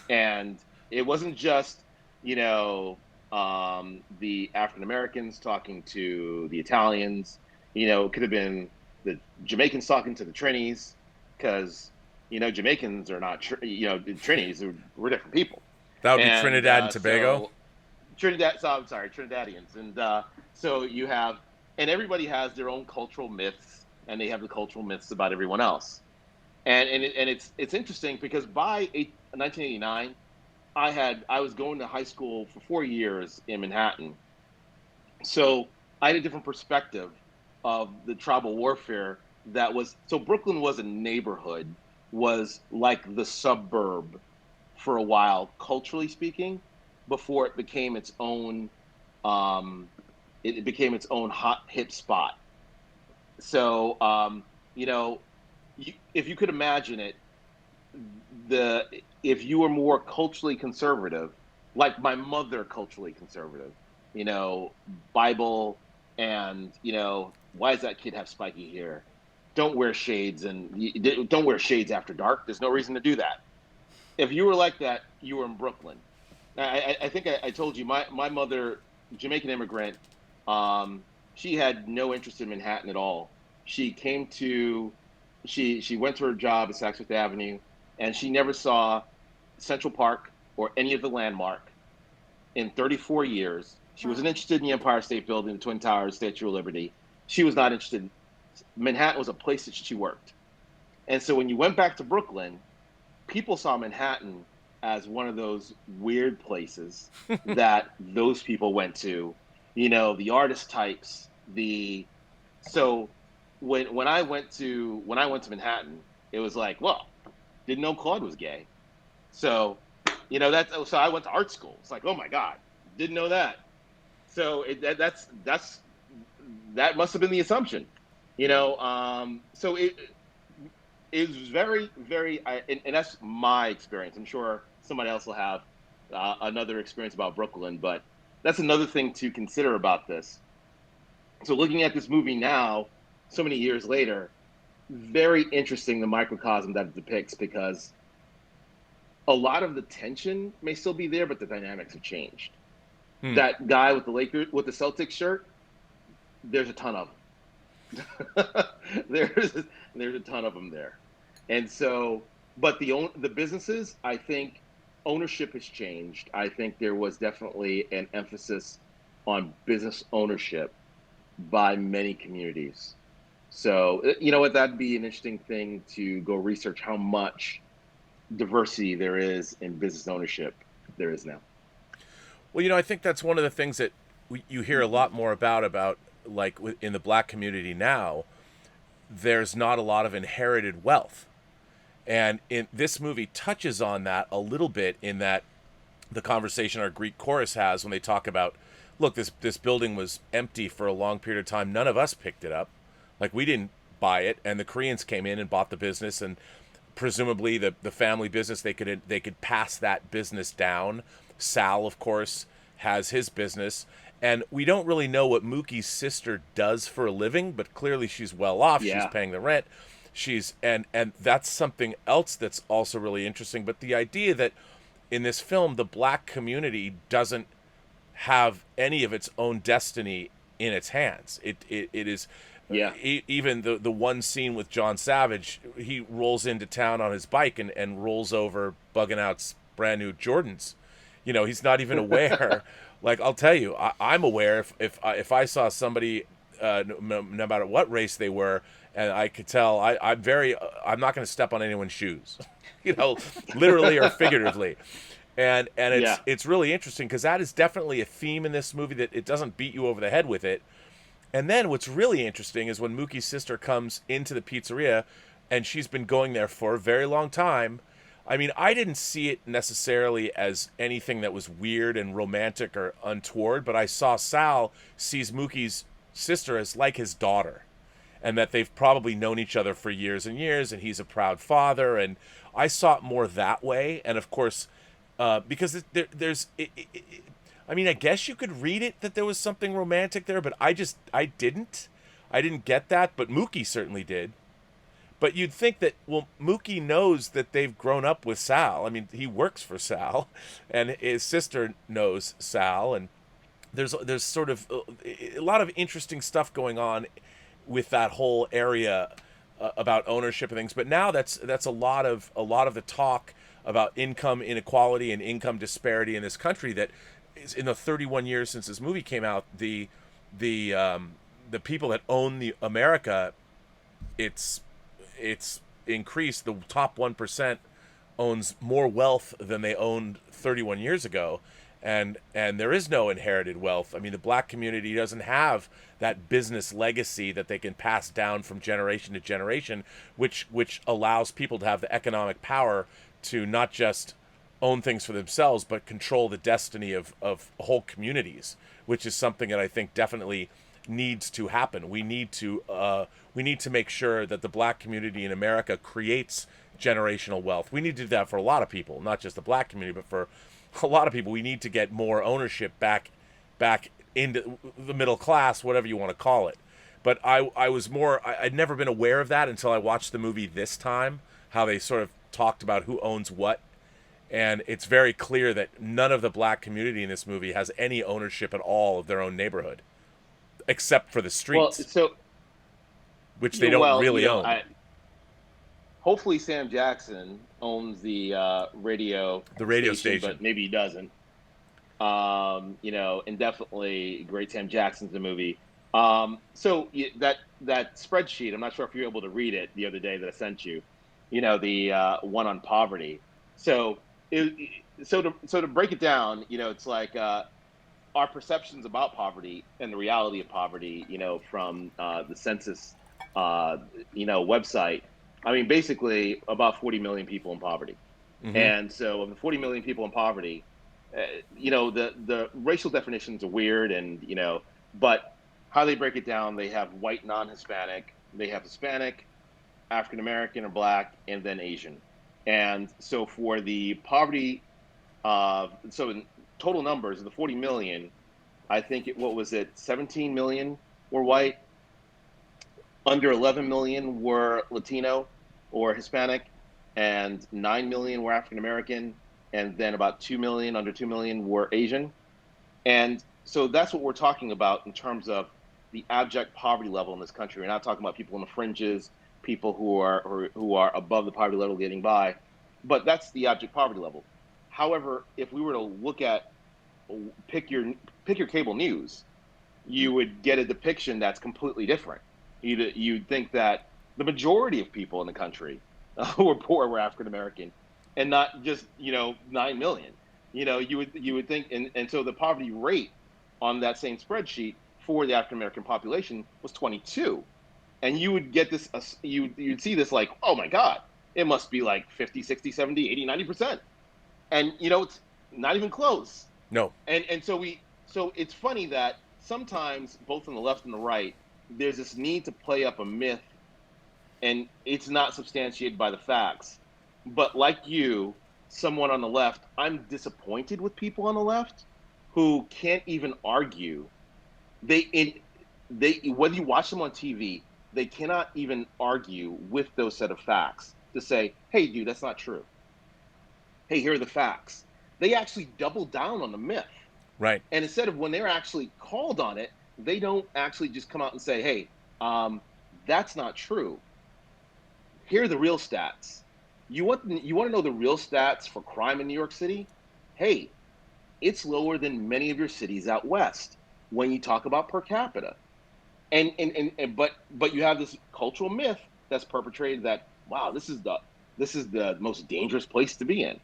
And it wasn't just the African Americans talking to the Italians. It could have been the Jamaicans talking to the Trinis, because Jamaicans are not, Trinis, we're different people. That would be Trinidad and Tobago. Trinidadians. And so you have, and everybody has their own cultural myths, and they have the cultural myths about everyone else. And it's interesting because by 1989, I was going to high school for 4 years in Manhattan. So I had a different perspective of the tribal warfare so Brooklyn was a neighborhood, was like the suburb for a while, culturally speaking, before it became its own it became its own hot hip spot. So if you could imagine it, if you were more culturally conservative, like my mother, culturally conservative, Bible, and why does that kid have spiky hair? Don't wear shades, and don't wear shades after dark. There's no reason to do that. If you were like that, you were in Brooklyn. I think I told you, my mother, Jamaican immigrant, she had no interest in Manhattan at all. She went to her job at Saks Fifth Avenue, and she never saw Central Park or any of the landmark in 34 years. She wasn't interested in the Empire State Building, the Twin Towers, Statue of Liberty. She was not interested. Manhattan was a place that she worked. And so when you went back to Brooklyn, people saw Manhattan as one of those weird places that those people went to, the artist types, so when I went to Manhattan, it was like, well, didn't know Claude was gay. So, so I went to art school. It's like, oh my God, Didn't know that. So that must have been the assumption, So it is very, very, and that's my experience. I'm sure somebody else will have another experience about Brooklyn, but that's another thing to consider about this. So looking at this movie now, so many years later, very interesting, the microcosm that it depicts, because a lot of the tension may still be there, but the dynamics have changed. That guy with the Celtics shirt, there's a ton of them. there's a ton of them there. And so, but the businesses, I think ownership has changed. I think there was definitely an emphasis on business ownership by many communities. So, you know what, that'd be an interesting thing to go research, how much diversity there is in business ownership there is now. Well, I think that's one of the things that you hear a lot more about like in the black community now. There's not a lot of inherited wealth. And this movie touches on that a little bit, in that the conversation our Greek chorus has when they talk about, look, this building was empty for a long period of time. None of us picked it up. Like, we didn't buy it, and the Koreans came in and bought the business, and presumably the family business, they could pass that business down. Sal, of course, has his business, and we don't really know what Mookie's sister does for a living, but clearly she's well off. Yeah. She's paying the rent. And that's something else that's also really interesting. But the idea that in this film, the black community doesn't have any of its own destiny in its hands. It is, yeah. Even the one scene with John Savage, he rolls into town on his bike and rolls over Bugging Out's brand new Jordans. He's not even aware. Like, I'll tell you, I'm aware if I saw somebody, no matter what race they were, and I could tell, I'm not going to step on anyone's shoes, literally or figuratively. And it's really interesting, because that is definitely a theme in this movie, that it doesn't beat you over the head with it. And then what's really interesting is when Mookie's sister comes into the pizzeria, and she's been going there for a very long time. I mean, I didn't see it necessarily as anything that was weird and romantic or untoward, but I saw Sal sees Mookie's sister as like his daughter, and that they've probably known each other for years and years, and he's a proud father, and I saw it more that way. And of course, because there's, I mean, I guess you could read it that there was something romantic there, but I didn't get that, but Mookie certainly did. But you'd think that, well, Mookie knows that they've grown up with Sal. I mean, he works for Sal, and his sister knows Sal, and there's sort of a lot of interesting stuff going on with that whole area about ownership and things. But now that's a lot of the talk about income inequality and income disparity in this country. That is, in the 31 years since this movie came out, the people that own the America, it's increased. The top 1% owns more wealth than they owned 31 years ago, and there is no inherited wealth. I mean, the black community doesn't have that business legacy that they can pass down from generation to generation, which allows people to have the economic power to not just own things for themselves, but control the destiny of whole communities, which is something that I think definitely needs to happen. We need to make sure that the black community in America creates generational wealth. We need to do that for a lot of people, not just the black community, but for a lot of people. We need to get more ownership back into the middle class, whatever you want to call it. But I'd never been aware of that until I watched the movie this time, how they sort of talked about who owns what. And it's very clear that none of the black community in this movie has any ownership at all of their own neighborhood, except for the streets, which they don't really own. Hopefully Sam Jackson owns the radio station, but maybe he doesn't. And definitely great Sam Jackson's the movie. So that spreadsheet, I'm not sure if you were able to read it the other day that I sent you, the one on poverty. So to break it down, it's like our perceptions about poverty and the reality of poverty, from the census, website. I mean, basically about 40 million people in poverty. Mm-hmm. And so of the 40 million people in poverty, the racial definitions are weird, and but how they break it down, they have white, non-Hispanic, they have Hispanic, African American or Black, and then Asian. And so for the poverty, so in total numbers, the 40 million, I think what was it, 17 million were white, under 11 million were Latino or Hispanic, and 9 million were African American, and then about 2 million, under 2 million were Asian. And so that's what we're talking about in terms of the abject poverty level in this country. We're not talking about people on the fringes, people who are above the poverty level getting by, but that's the abject poverty level. However, if we were to look at pick your cable news, you would get a depiction that's completely different. You'd think that the majority of people in the country who are poor were African American, and not just 9 million. You would think, and so the poverty rate on that same spreadsheet for the African American population was 22, and you would get this, you'd see this like, oh my God, it must be like 50, 60, 70, 80, 90%, and it's not even close. No. And so it's funny that sometimes both on the left and the right, there's this need to play up a myth, and it's not substantiated by the facts. But like you, someone on the left, I'm disappointed with people on the left who can't even argue. They whether you watch them on TV, they cannot even argue with those set of facts to say, hey, dude, that's not true. Hey, here are the facts. They actually double down on the myth. Right. And instead of, when they're actually called on it, they don't actually just come out and say, hey, that's not true. Here are the real stats. You want to know the real stats for crime in New York City? Hey, it's lower than many of your cities out west when you talk about per capita. But you have this cultural myth that's perpetrated that, wow, this is the most dangerous place to be in.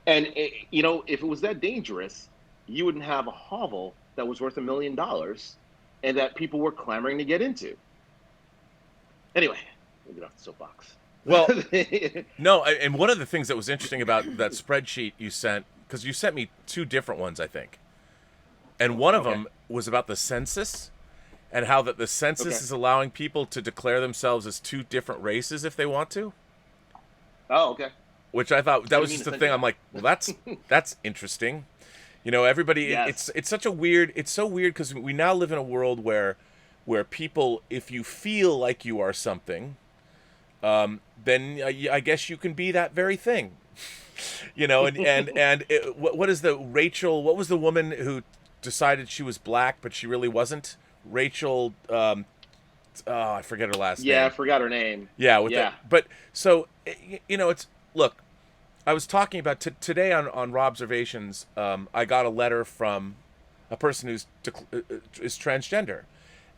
And if it was that dangerous, you wouldn't have a hovel that was worth $1 million and that people were clamoring to get into. Anyway, we'll get off the soapbox. Well, no, and one of the things that was interesting about that spreadsheet you sent, because you sent me 2 different ones, I think, and one of them was about the census and how that the census is allowing people to declare themselves as 2 different races if they want to. Oh, okay. Which I thought that was just the thing. I'm like, well, that's interesting. Everybody. Yes. It's such a weird. It's so weird because we now live in a world where people, if you feel like you are something, then I guess you can be that very thing. What is the Rachel? What was the woman who decided she was black but she really wasn't? Rachel. I forget her last name. Yeah, I forgot her name. Yeah. But so it's look. I was talking about today on Robservations. I got a letter from a person who's is transgender,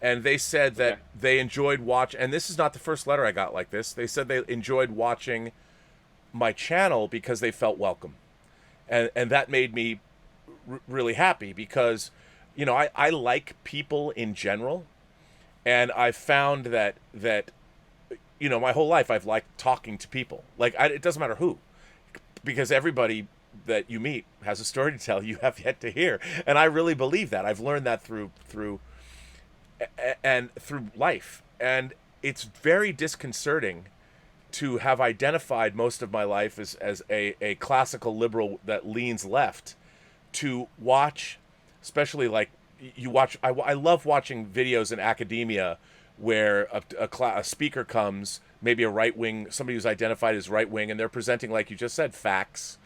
and they said that they enjoyed and this is not the first letter I got like this. They said they enjoyed watching my channel because they felt welcome, and that made me really happy because I like people in general, and I found that my whole life I've liked talking to people. Like it doesn't matter who. Because everybody that you meet has a story to tell you have yet to hear, and I really believe that. I've learned that through life, and it's very disconcerting to have identified most of my life as a classical liberal that leans left, to watch, especially like you watch. I love watching videos in academia where a speaker comes, maybe a right-wing, somebody who's identified as right-wing, and they're presenting, like you just said, facts,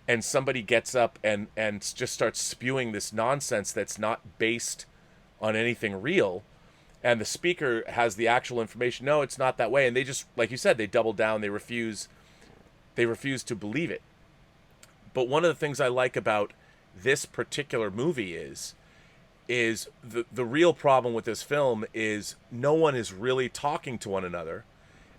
and somebody gets up and just starts spewing this nonsense that's not based on anything real, and the speaker has the actual information. No, it's not that way, and they just, like you said, they double down, they refuse to believe it. But one of the things I like about this particular movie is the real problem with this film is no one is really talking to one another,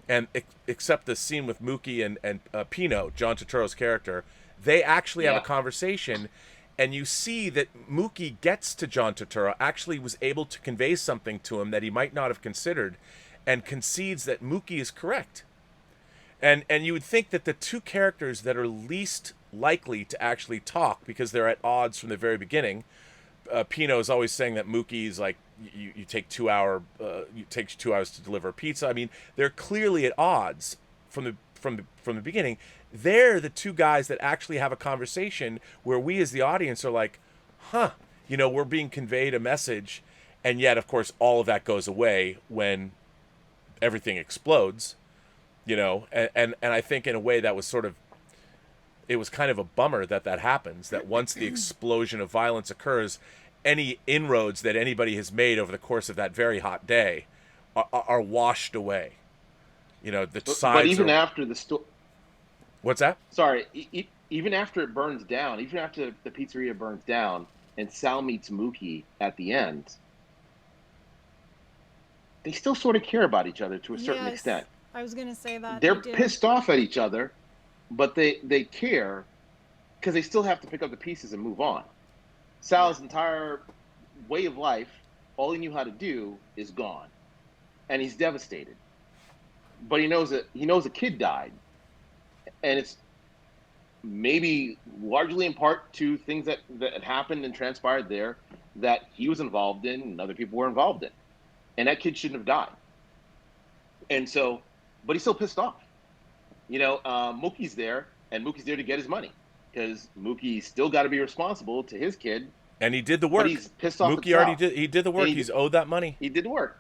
and except the scene with Mookie and Pino, John Turturro's character, they actually have a conversation, and you see that Mookie gets to John Turturro, actually was able to convey something to him that he might not have considered, and concedes that Mookie is correct. And you would think that the 2 characters that are least likely to actually talk because they're at odds from the very beginning. Pino's always saying that Mookie's like, you take 2 hour, you take 2 hours to deliver a pizza. I mean, they're clearly at odds from the beginning. They're the two guys that actually have a conversation where we as the audience are like, huh, you know, we're being conveyed a message, and yet, of course, all of that goes away when everything explodes, you know, and I think in a way that was sort of, it was kind of a bummer that happens, that once the explosion of violence occurs, any inroads that anybody has made over the course of that very hot day are washed away. You know, the sides. But even after the What's that? Sorry, even after it burns down, even after the pizzeria burns down, and Sal meets Mookie at the end, they still sort of care about each other to a certain extent. I was going to say that. They're pissed off at each other, but they care because they still have to pick up the pieces and move on. Sal's entire way of life, all he knew how to do, is gone, and he's devastated. But he knows a kid died, and it's maybe largely in part to things that happened and transpired there that he was involved in and other people were involved in, and that kid shouldn't have died. And so, but he's still pissed off. You know, Mookie's there, and Mookie's there to get his money because Mookie's still got to be responsible to his kid. And he did the work. But he's pissed off. Mookie already did. He did the work. He's owed that money. He did the work.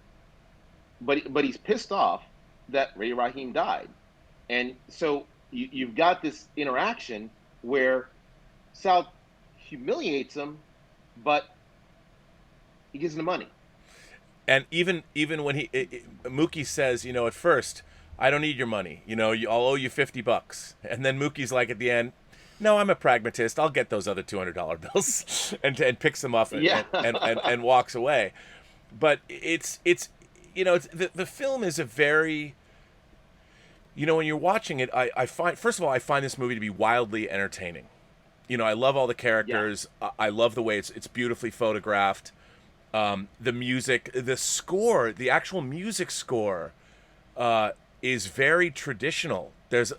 But he's pissed off that Raheem died, and so you've got this interaction where Sal humiliates him, but he gives him the money. And even when Mookie says, you know, at first, I don't need your money. You know, I'll owe you $50. And then Mookie's like at the end, no, I'm a pragmatist. I'll get those other $200 bills, and picks them up and walks away. But it's you know, the film is a very, you know, when you're watching it, I find, first of all, I find this movie to be wildly entertaining. You know, I love all the characters. Yeah. I love the way it's beautifully photographed. The music, the score, the actual music score is very traditional. There's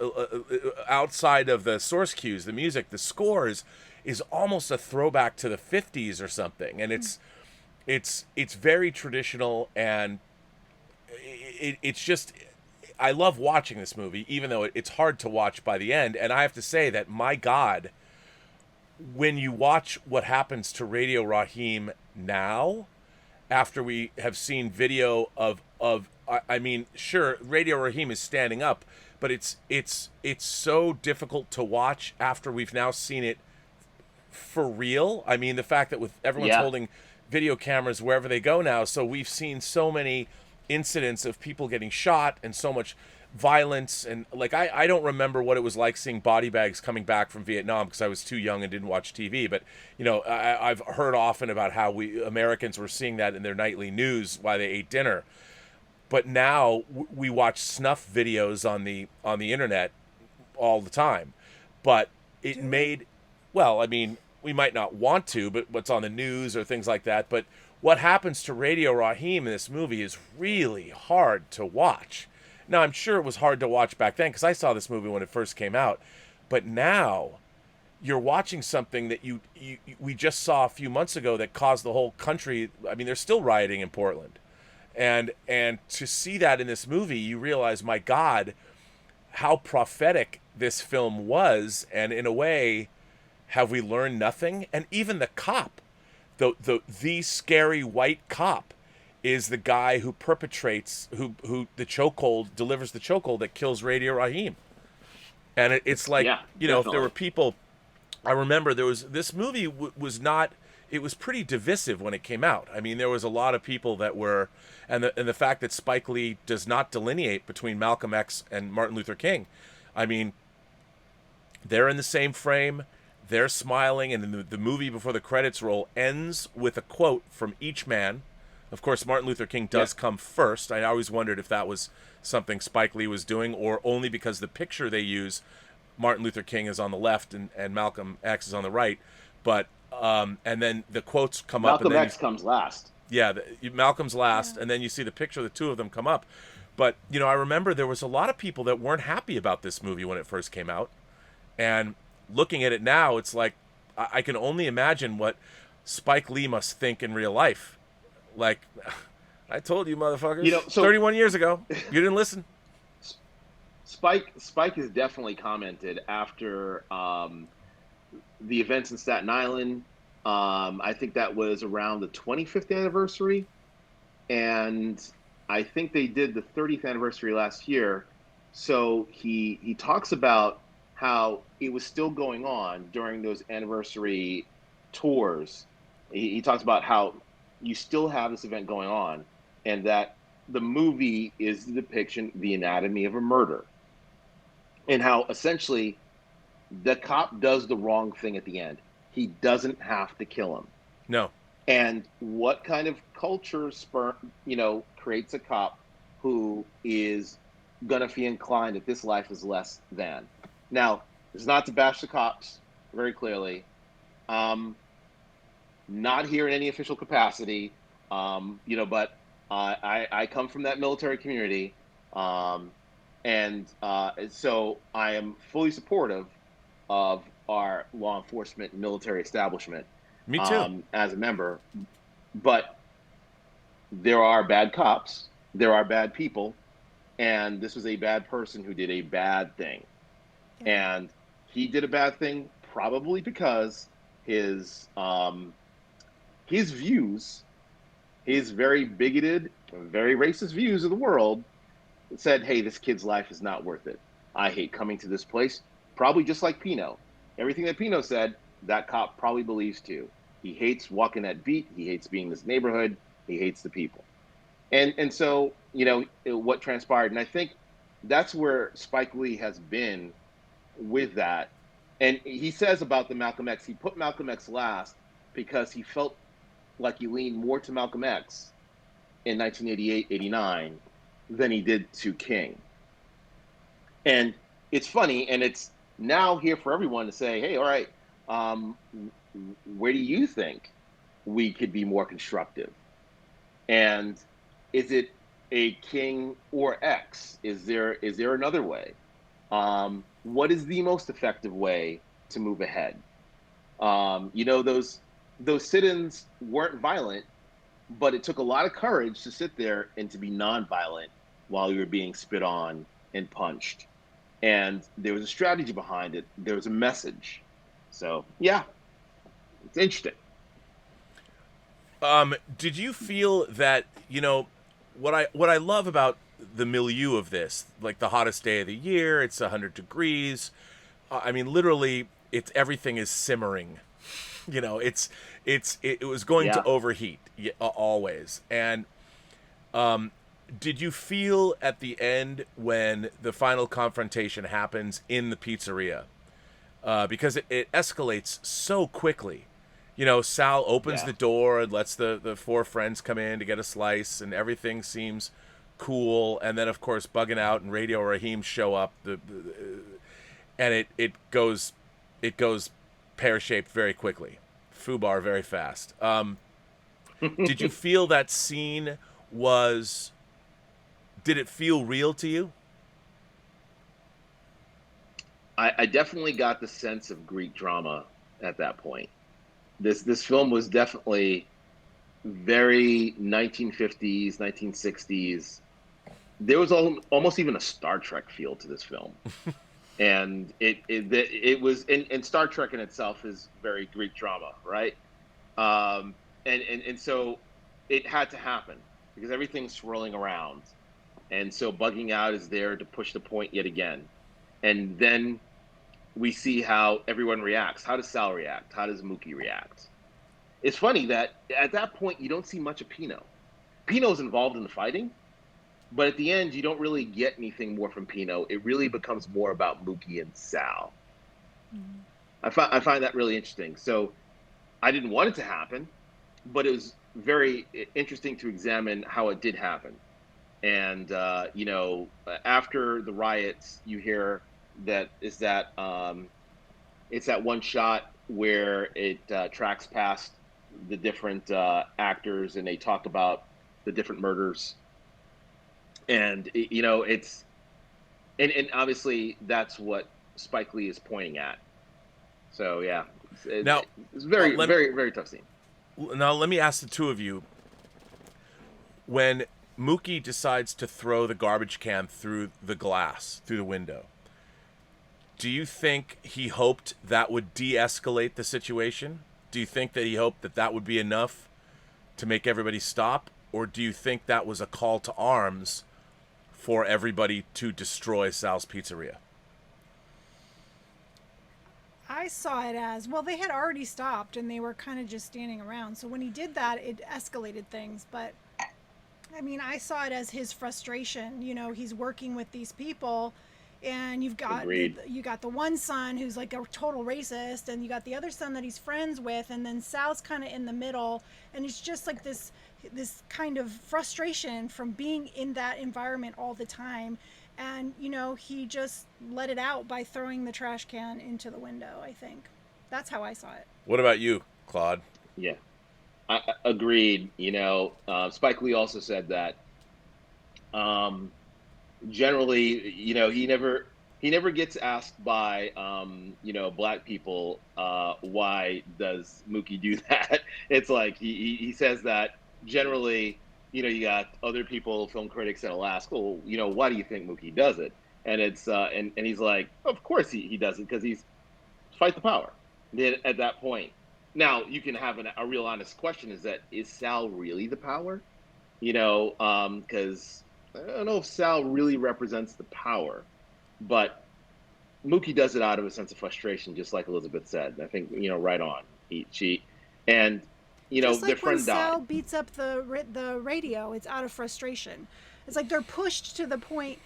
outside of the source cues, the music, the score is almost a throwback to the 50s or something. And it's very traditional, and it's just, I love watching this movie, even though it's hard to watch by the end. And I have to say that, my God, when you watch what happens to Radio Raheem now, after we have seen video of I mean, sure, Radio Raheem is standing up, but it's so difficult to watch after we've now seen it for real. I mean, the fact that with everyone's holding video cameras wherever they go now, so we've seen so many incidents of people getting shot and so much violence, and like I don't remember what it was like seeing body bags coming back from Vietnam because I was too young and didn't watch TV, but you know, I've heard often about how we Americans were seeing that in their nightly news while they ate dinner. But now we watch snuff videos on the internet all the time. But it made, well, I mean, we might not want to, but what's on the news or things like that. But what happens to Radio Raheem in this movie is really hard to watch. Now, I'm sure it was hard to watch back then because I saw this movie when it first came out. But now you're watching something that we just saw a few months ago that caused the whole country. I mean, they're still rioting in Portland. And to see that in this movie, you realize, my God, how prophetic this film was. And in a way, have we learned nothing? And even the cop, the scary white cop, is the guy who perpetrates, who the chokehold, delivers the chokehold that kills Radio Raheem. And it's like, you know, definitely. If there were people, I remember this movie was not, it was pretty divisive when it came out. I mean, there was a lot of people that were, and the fact that Spike Lee does not delineate between Malcolm X and Martin Luther King. I mean, they're in the same frame, they're smiling, and the movie before the credits roll ends with a quote from each man. Of course, Martin Luther King does come first. I always wondered if that was something Spike Lee was doing, or only because the picture they use, Martin Luther King is on the left and Malcolm X is on the right. But and then the quotes come up. Malcolm X comes last. Yeah, Malcolm's last, and then you see the picture of the two of them come up. But, I remember there was a lot of people that weren't happy about this movie when it first came out. And looking at it now, it's like I can only imagine what Spike Lee must think in real life. Like, I told you, motherfuckers, You know, so 31 years ago, you didn't listen. Spike has definitely commented after the events in Staten Island. I think that was around the 25th anniversary, and I think they did the 30th anniversary last year. So he talks about how it was still going on during those anniversary tours. He talks about how you still have this event going on, and that the movie is the depiction, the anatomy of a murder, and how essentially the cop does the wrong thing at the end. He doesn't have to kill him. No. And what kind of culture creates a cop who is gonna be inclined that this life is less than? Now, it's not to bash the cops, very clearly. Not here in any official capacity, but I come from that military community, and so I am fully supportive of our law enforcement military establishment. Me too. As a member, but there are bad cops, there are bad people, and this was a bad person who did a bad thing. Yeah. And he did a bad thing probably because his views, his very bigoted, very racist views of the world said, hey, this kid's life is not worth it. I hate coming to this place. Probably just like Pino. Everything that Pino said, that cop probably believes too. He hates walking that beat. He hates being in this neighborhood. He hates the people. And so, what transpired. And I think that's where Spike Lee has been with that. And he says about the Malcolm X, he put Malcolm X last because he felt like he leaned more to Malcolm X in 1988, 89 than he did to King. And it's funny, and it's now here for everyone to say, hey, all right, where do you think we could be more constructive? And is it a King or X? Is there another way? What is the most effective way to move ahead? Those sit-ins weren't violent, but it took a lot of courage to sit there and to be nonviolent while you were being spit on and punched. And there was a strategy behind it. There was a message. So, yeah, it's interesting. Did you feel that, what I love about the milieu of this, like the hottest day of the year, it's 100 degrees. Literally, everything is simmering. It was going to overheat always. And did you feel at the end when the final confrontation happens in the pizzeria? Because it escalates so quickly. Sal opens the door and lets the four friends come in to get a slice, and everything seems cool. And then, of course, Bugging Out and Radio Raheem show up. And it goes pear-shaped very quickly. Foobar very fast. Did you feel that scene did it feel real to you? I definitely got the sense of Greek drama at that point. This film was definitely very 1950s, 1960s. There was almost even a Star Trek feel to this film. And it was, and Star Trek in itself is very Greek drama, right? And so it had to happen because everything's swirling around. And so Bugging Out is there to push the point yet again. And then we see how everyone reacts. How does Sal react? How does Mookie react? It's funny that at that point, you don't see much of Pino. Pino's involved in the fighting, but at the end, you don't really get anything more from Pino. It really becomes more about Mookie and Sal. Mm-hmm. I find that really interesting. So I didn't want it to happen, but it was very interesting to examine how it did happen. And, after the riots, you hear it's that one shot where it tracks past the different actors and they talk about the different murders. And, and obviously that's what Spike Lee is pointing at. So yeah, Now, it's very, let, very, very tough scene. now let me ask the two of you: when Mookie decides to throw the garbage can through the glass, through the window, do you think he hoped that would de-escalate the situation? Do you think that he hoped that that would be enough to make everybody stop? Or do you think that was a call to arms for everybody to destroy Sal's Pizzeria? I saw it as, well, they had already stopped and they were kind of just standing around. So when he did that, it escalated things. But I mean, I saw it as his frustration. You know, he's working with these people, and you've got the one son who's like a total racist, and you got the other son that he's friends with, and then Sal's kind of in the middle, and it's just like this kind of frustration from being in that environment all the time. And you know, he just let it out by throwing the trash can into the window. I think that's how I saw it. What about you, Claude? Yeah. Agreed. You know, Spike Lee also said that generally, you know, he never gets asked by you know, black people why does Mookie do that. It's like he says that generally, you know, you got other people, film critics, that'll ask, well, you know, why do you think Mookie does it? And it's and he's like, of course he does it because he's fight the power. Then at that point. Now, you can have a real honest question, is Sal really the power? You know, because I don't know if Sal really represents the power, but Mookie does it out of a sense of frustration, just like Elizabeth said. I think, you know, right on. And, you know, just like their friend when Sal died. beats up the radio, it's out of frustration. It's like they're pushed to the point,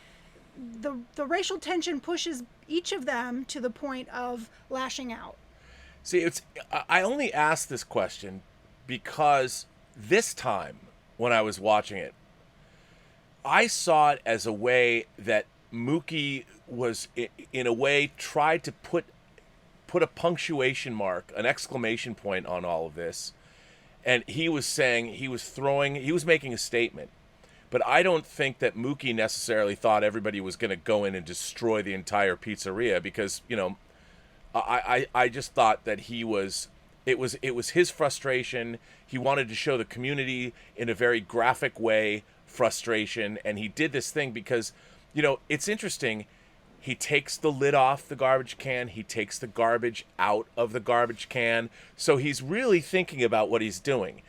the racial tension pushes each of them to the point of lashing out. See, I only asked this question because this time when I was watching it, I saw it as a way that Mookie was, in a way, tried to put a punctuation mark, an exclamation point on all of this. And he was saying, he was making a statement. But I don't think that Mookie necessarily thought everybody was going to go in and destroy the entire pizzeria because, you know, I just thought that it was his frustration. He wanted to show the community in a very graphic way frustration, and he did this thing because, you know, it's interesting. He takes the lid off the garbage can. He takes the garbage out of the garbage can. So he's really thinking about what he's doing.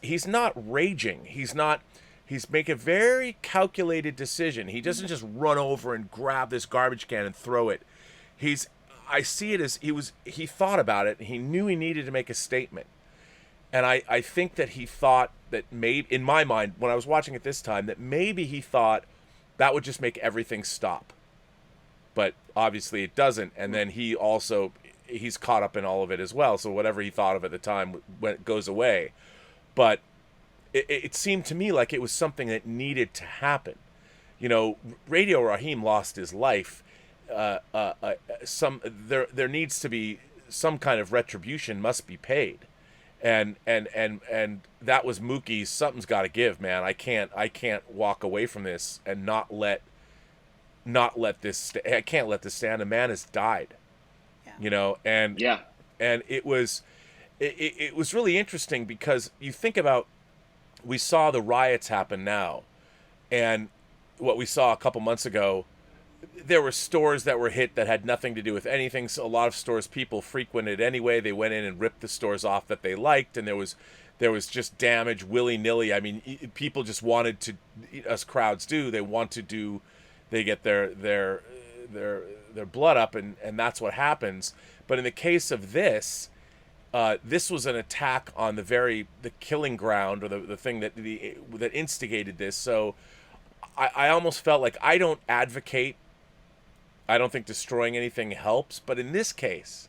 He's not raging. He's making a very calculated decision. He doesn't just run over and grab this garbage can and throw it. I see it as he thought about it, and he knew he needed to make a statement. And I think that he thought that maybe, in my mind, when I was watching it this time, that maybe he thought that would just make everything stop. But obviously it doesn't, and then he's caught up in all of it as well, so whatever he thought of at the time goes away. But it seemed to me like it was something that needed to happen. You know, Radio Raheem lost his life. There needs to be some kind of retribution must be paid, and that was Mookie's. Something's got to give, man. I can't walk away from this and not let this. I can't let this stand. A man has died, Yeah. You know, and Yeah. and it was really interesting because you think about, we saw the riots happen now, and what we saw a couple months ago. There were stores that were hit that had nothing to do with anything. So a lot of stores people frequented anyway. They went in and ripped the stores off that they liked, and there was just damage willy-nilly. I mean, people just wanted to, as crowds do, they get their blood up, and that's what happens. But in the case of this was an attack on the killing ground, or the thing that instigated this. So I almost felt like I don't advocate. I don't think destroying anything helps, but in this case,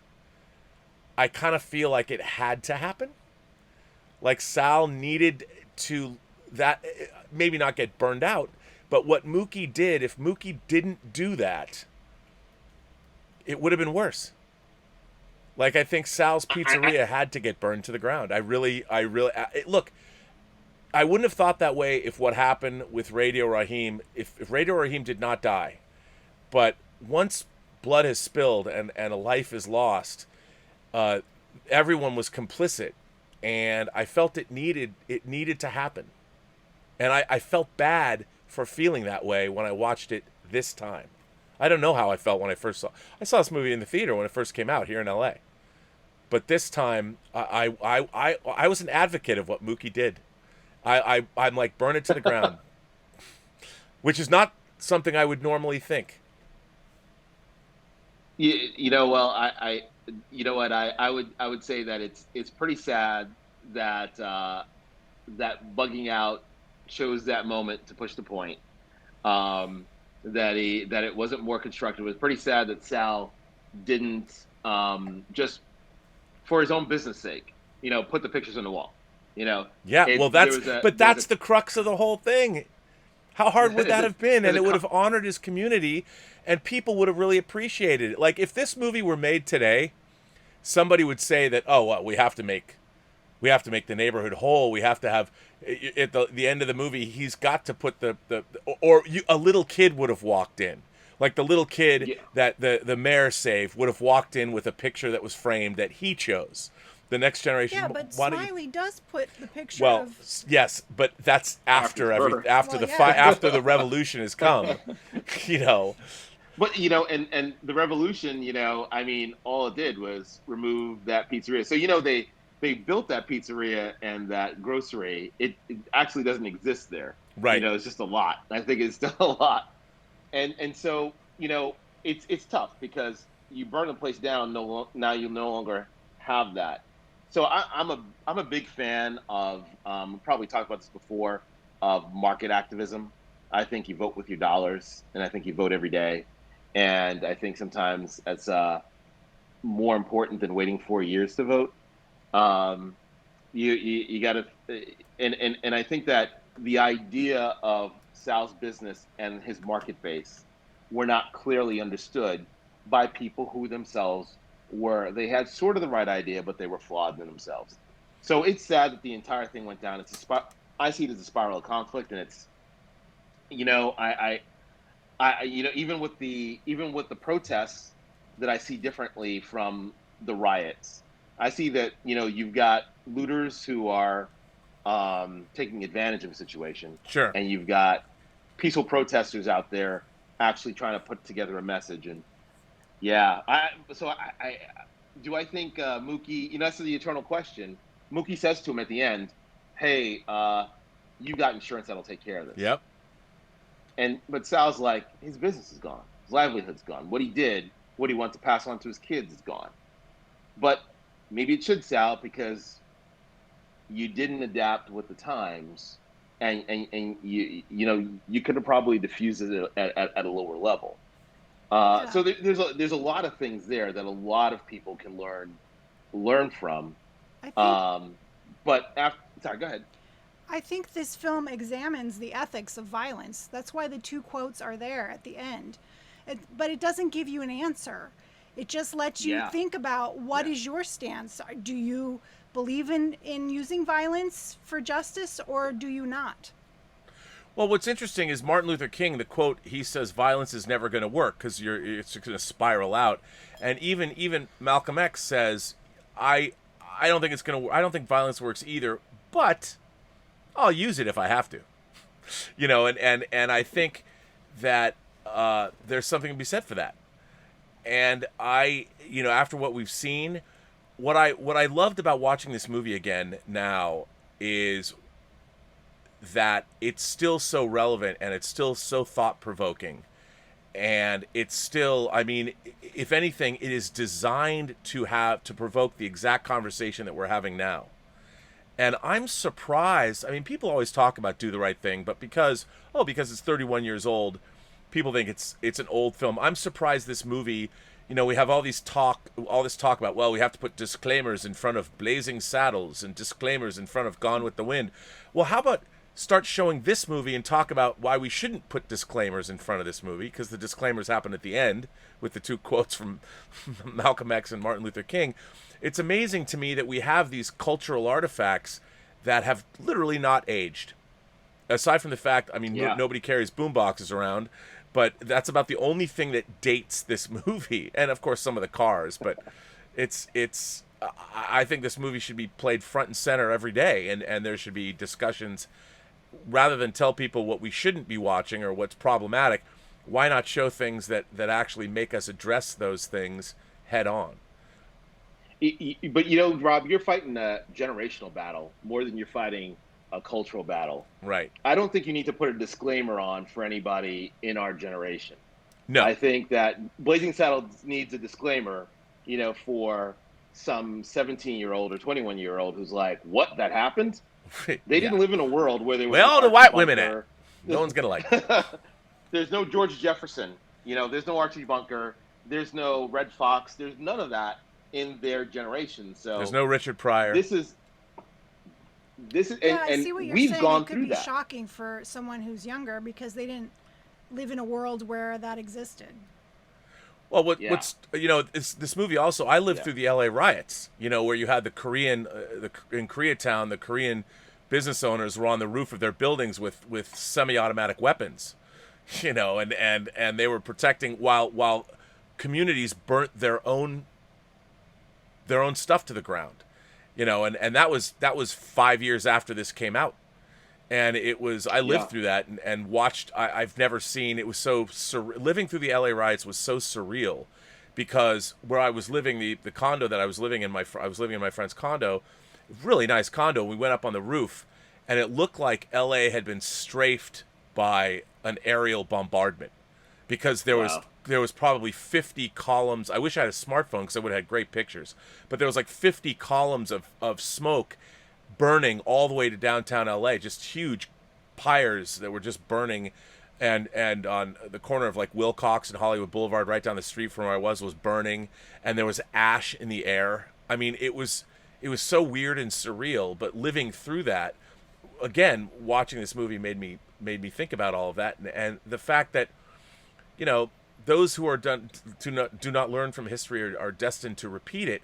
I kind of feel like it had to happen. Like Sal needed to maybe not get burned out, but what Mookie did, if Mookie didn't do that, it would have been worse. Like, I think Sal's Pizzeria had to get burned to the ground. Look, I wouldn't have thought that way if what happened with Radio Raheem, if Radio Raheem did not die. But once blood has spilled and a life is lost, uh, everyone was complicit, and I felt it needed to happen, and I felt bad for feeling that way when I watched it this time. I don't know how I felt when I saw this movie in the theater when it first came out here in L.A. But this time, I was an advocate of what Mookie did. I'm like, burn it to the ground, which is not something I would normally think. Well, you know what, I would say that it's pretty sad that that bugging out chose that moment to push the point. That it wasn't more constructive. It was pretty sad that Sal didn't just for his own business sake, put the pictures on the wall. Yeah, well, that's the crux of the whole thing. How hard would that have been? And it would have honored his community, and people would have really appreciated it. Like, if this movie were made today, somebody would say that, oh, well, we have to make the neighborhood whole. We have to have, at the end of the movie, he's got to put a little kid would have walked in. Like the little kid that the mayor saved would have walked in with a picture that was framed that he chose. The next generation. Yeah, but Smiley does put the picture of... yes, but that's after the revolution has come. But and the revolution, I mean, all it did was remove that pizzeria. So they built that pizzeria and that grocery. It actually doesn't exist there. Right. It's just a lot. I think it's still a lot. And so it's tough because you burn the place down. Now you no longer have that. So I'm a big fan of probably talked about this before, of market activism. I think you vote with your dollars, and I think you vote every day. And I think sometimes that's more important than waiting 4 years to vote. You got to, and I think that the idea of Sal's business and his market base were not clearly understood by people who themselves they had sort of the right idea, but they were flawed in themselves. So it's sad that the entire thing went down. I see it as a spiral of conflict, and it's, I even with the protests that I see differently from the riots, I see that you've got looters who are taking advantage of a situation, sure, and you've got peaceful protesters out there actually trying to put together a message. And yeah, do I think Mookie, that's the eternal question. Mookie says to him at the end, hey, you got insurance that'll take care of this. Yep. But Sal's like, his business is gone. His livelihood's gone. What he did, what he wants to pass on to his kids is gone. But maybe it should, Sal, because you didn't adapt with the times, and you could have probably diffused it at a lower level. So there's a lot of things there that a lot of people can learn from. But sorry, go ahead. I think this film examines the ethics of violence. That's why the two quotes are there at the end. But it doesn't give you an answer. It just lets you think about what is your stance. Do you believe in using violence for justice, or do you not? Well, what's interesting is Martin Luther King, the quote, he says violence is never going to work because it's going to spiral out. And even Malcolm X says, I don't think it's going to. I don't think violence works either, but I'll use it if I have to. And I think that there's something to be said for that. And after what we've seen, what I loved about watching this movie again now is that it's still so relevant and it's still so thought-provoking. And it's still, I mean, if anything, it is designed to provoke the exact conversation that we're having now. And I'm surprised. I mean, people always talk about Do the Right Thing, but because it's 31 years old, people think it's an old film. I'm surprised this movie, we have all this talk about, well, we have to put disclaimers in front of Blazing Saddles and disclaimers in front of Gone with the Wind. Well, how about start showing this movie and talk about why we shouldn't put disclaimers in front of this movie, because the disclaimers happen at the end with the two quotes from Malcolm X and Martin Luther King. It's amazing to me that we have these cultural artifacts that have literally not aged. Aside from the fact, I mean, nobody carries boomboxes around, but that's about the only thing that dates this movie. And of course, some of the cars, but I think this movie should be played front and center every day, and there should be discussions rather than tell people what we shouldn't be watching or what's problematic. Why not show things that actually make us address those things head on? But Rob, you're fighting a generational battle more than you're fighting a cultural battle. Right. I don't think you need to put a disclaimer on for anybody in our generation. No. I think that Blazing Saddles needs a disclaimer, for some 17-year-old or 21-year-old who's like, what, that happened? They didn't live in a world where they were. Where all the white women at? No one's going to like it. There's no George Jefferson. There's no Archie Bunker. There's no Red Fox. There's none of that in their generation. So there's no Richard Pryor. This is yeah, and I see what you're we've saying. gone it could through be that. shocking for someone who's younger because they didn't live in a world where that existed. Well, what's this movie also? I lived through the L.A. riots. Where you had the Korean, in Koreatown, the Korean business owners were on the roof of their buildings with semi-automatic weapons. And they were protecting while communities burnt their own stuff to the ground. And that was 5 years after this came out. And I lived through that and watched. I've never seen. It was so living through the LA riots was so surreal, because where I was living, the condo that I was living in, I was living in my friend's condo, really nice condo. We went up on the roof, and it looked like LA had been strafed by an aerial bombardment, because there was probably 50 columns. I wish I had a smartphone because I would have had great pictures. But there was like 50 columns of smoke burning all the way to downtown LA, just huge pyres that were just burning, and on the corner of like Wilcox and Hollywood Boulevard, right down the street from where I was burning, and there was ash in the air. I mean, it was so weird and surreal. But living through that, again, watching this movie made me think about all of that, and the fact that those who are do not learn from history are destined to repeat it.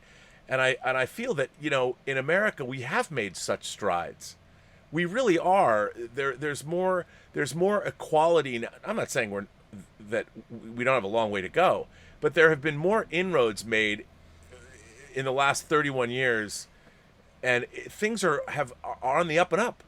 And I feel that in America we have made such strides. We really are. There's more equality. I'm not saying that we don't have a long way to go, but there have been more inroads made in the last 31 years, and things are on the up and up.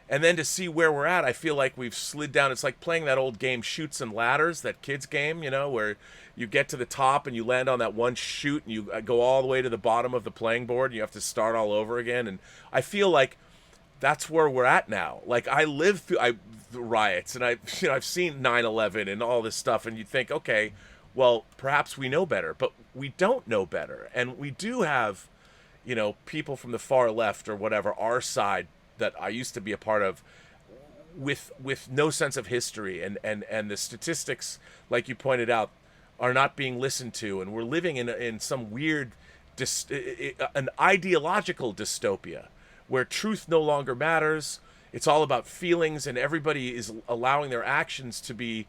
And then to see where we're at, I feel like we've slid down. It's like playing that old game, Chutes and Ladders, that kids game, where you get to the top and you land on that one chute and you go all the way to the bottom of the playing board and you have to start all over again. And I feel like that's where we're at now. Like, I lived through the riots, and I've seen 9/11 and all this stuff, and you think, okay, well, perhaps we know better, but we don't know better. And we do have, people from the far left or whatever, our side, that I used to be a part of, with no sense of history, and the statistics, like you pointed out, are not being listened to, and we're living in some weird an ideological dystopia where truth no longer matters. It's all about feelings, and everybody is allowing their actions to be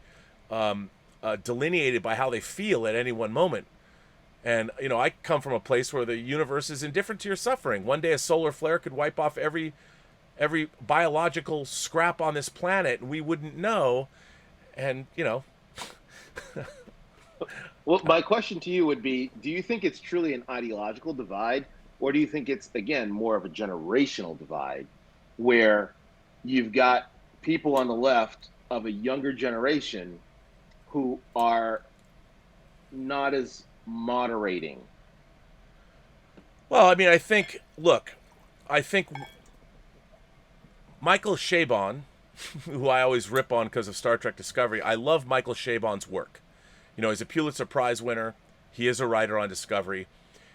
delineated by how they feel at any one moment. And I come from a place where the universe is indifferent to your suffering. One day a solar flare could wipe off every biological scrap on this planet, and we wouldn't know. And Well, my question to you would be, do you think it's truly an ideological divide, or do you think it's, again, more of a generational divide, where you've got people on the left of a younger generation who are not as moderating? Well, I mean, I think Michael Chabon, who I always rip on because of Star Trek Discovery, I love Michael Chabon's work. He's a Pulitzer Prize winner. He is a writer on Discovery.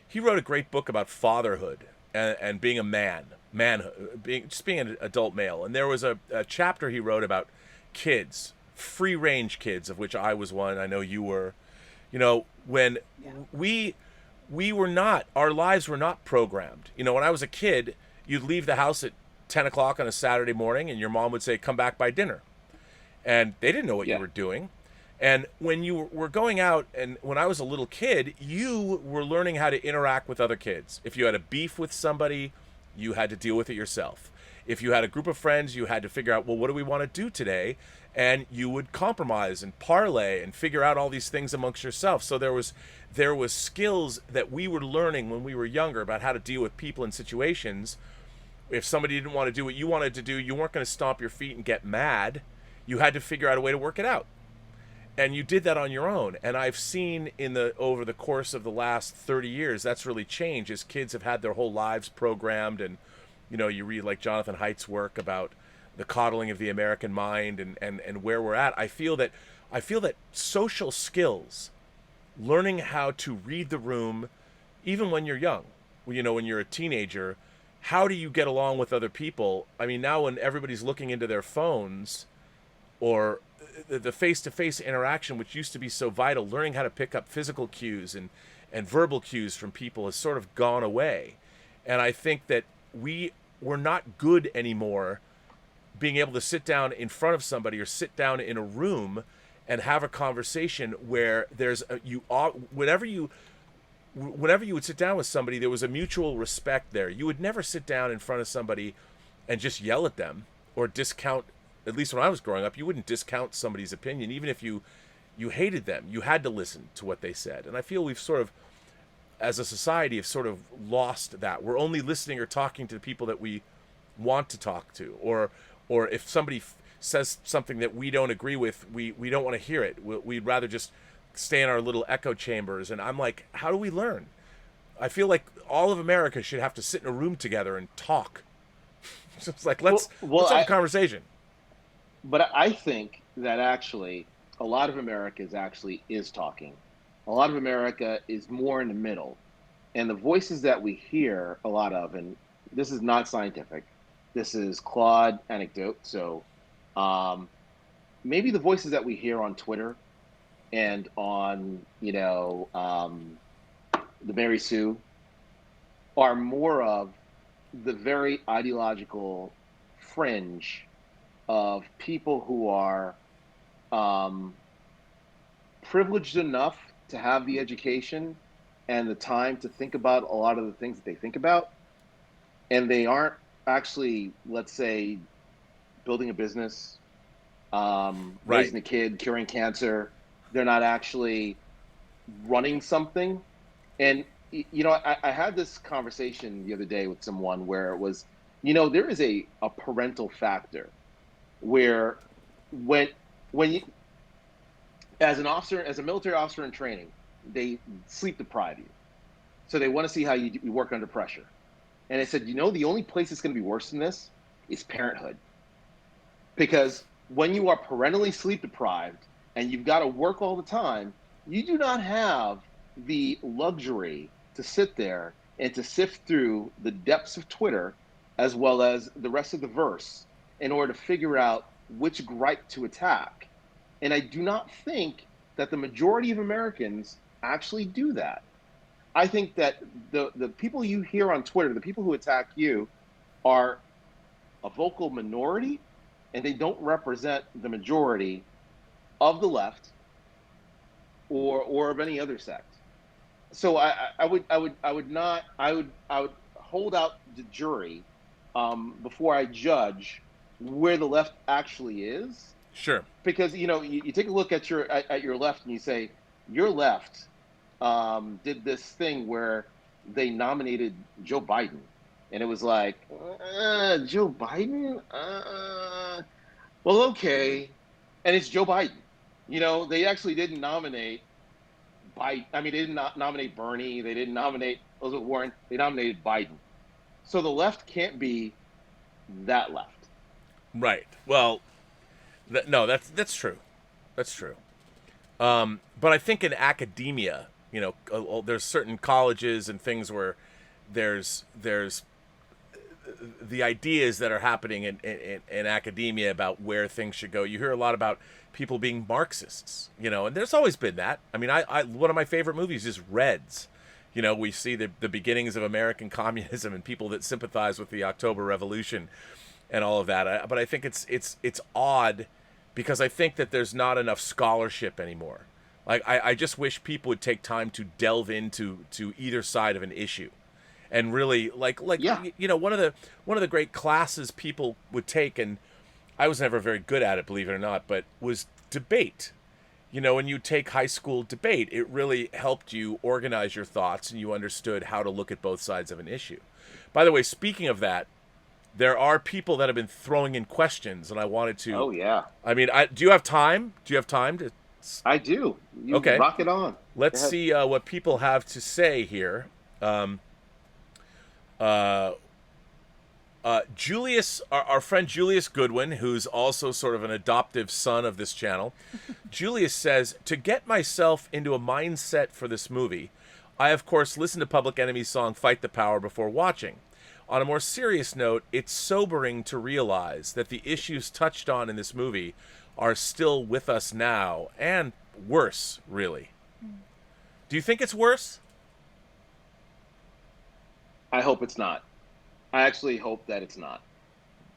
He wrote a great book about fatherhood and being a manhood, being an adult male. And there was a chapter he wrote about kids, free-range kids, of which I was one. I know you were. When we were not, our lives were not programmed. When I was a kid, you'd leave the house at 10 o'clock on a Saturday morning, and your mom would say, come back by dinner. And they didn't know what you were doing. And when you were going out, and when I was a little kid, you were learning how to interact with other kids. If you had a beef with somebody, you had to deal with it yourself. if you had a group of friends, you had to figure out, well, what do we want to do today? And you would compromise and parlay and figure out all these things amongst yourself. So there was skills that we were learning when we were younger about how to deal with people and situations. If somebody didn't want to do what you wanted to do, you weren't going to stomp your feet and get mad. You had to figure out a way to work it out. And you did that on your own. And I've seen over the course of the last 30 years, that's really changed as kids have had their whole lives programmed. And, you read like Jonathan Haidt's work about the coddling of the American mind and where we're at. I feel that social skills, learning how to read the room, even when you're young, when you're a teenager, how do you get along with other people? I mean, now when everybody's looking into their phones, or the face-to-face interaction, which used to be so vital, learning how to pick up physical cues and verbal cues from people has sort of gone away. And I think that we're not good anymore being able to sit down in front of somebody or sit down in a room and have a conversation where there's whenever you would sit down with somebody, there was a mutual respect there. You would never sit down in front of somebody and just yell at them or discount. At least when I was growing up, you wouldn't discount somebody's opinion. Even if you hated them, you had to listen to what they said. And I feel we've sort of, as a society, have sort of lost that. We're only listening or talking to the people that we want to talk to. Or if somebody says something that we don't agree with, we don't want to hear it. We'd rather just stay in our little echo chambers. And I'm like, how do we learn? I feel like all of America should have to sit in a room together and talk. So it's like, let's have a conversation. But I think that actually a lot of America is talking. A lot of America is more in the middle. And the voices that we hear a lot of, and this is not scientific, this is Claude anecdote. So maybe the voices that we hear on Twitter and on, the Mary Sue are more of the very ideological fringe of people who are privileged enough to have the education and the time to think about a lot of the things that they think about. And they aren't actually, let's say, building a business, raising a kid, curing cancer. They're not actually running something. And, I had this conversation the other day with someone where it was, there is a parental factor where when you, as a military officer in training, they sleep deprive you. So they want to see how you work under pressure. And I said, the only place that's going to be worse than this is parenthood. Because when you are parentally sleep deprived and you've got to work all the time, you do not have the luxury to sit there and to sift through the depths of Twitter as well as the rest of the verse in order to figure out which gripe to attack. And I do not think that the majority of Americans actually do that. I think that the people you hear on Twitter, the people who attack you, are a vocal minority, and they don't represent the majority of the left or of any other sect. So I would hold out the jury before I judge where the left actually is. Sure. Because you take a look at your left and you say your left did this thing where they nominated Joe Biden, and it was like Joe Biden. Well, okay, and it's Joe Biden. They actually didn't nominate Biden. I mean, they didn't nominate Bernie. They didn't nominate Elizabeth Warren. They nominated Biden. So the left can't be that left. Right. Well, that's true. That's true. But I think in academia, there's certain colleges and things where there's the ideas that are happening in academia about where things should go. You hear a lot about people being Marxists, and there's always been that. I mean, I one of my favorite movies is Reds. We see the beginnings of American communism and people that sympathize with the October Revolution and all of that. But I think it's odd because I think that there's not enough scholarship anymore. Like I just wish people would take time to delve into either side of an issue and really Yeah. one of the great classes people would take, and I was never very good at it, believe it or not, but was debate. When you take high school debate, it really helped you organize your thoughts, and you understood how to look at both sides of an issue. By the way, speaking of that, there are people that have been throwing in questions, and I wanted to. Oh yeah. I mean, do you have time? Do you have time to? I do. You Okay. rock it on. Let's see what people have to say here. Julius, our friend Julius Goodwin, who's also sort of an adoptive son of this channel, Julius says, to get myself into a mindset for this movie, I, of course, listened to Public Enemy's song Fight the Power before watching. On a more serious note, it's sobering to realize that the issues touched on in this movie are still with us now, and worse, really. Do you think it's worse? I hope it's not. I actually hope that it's not.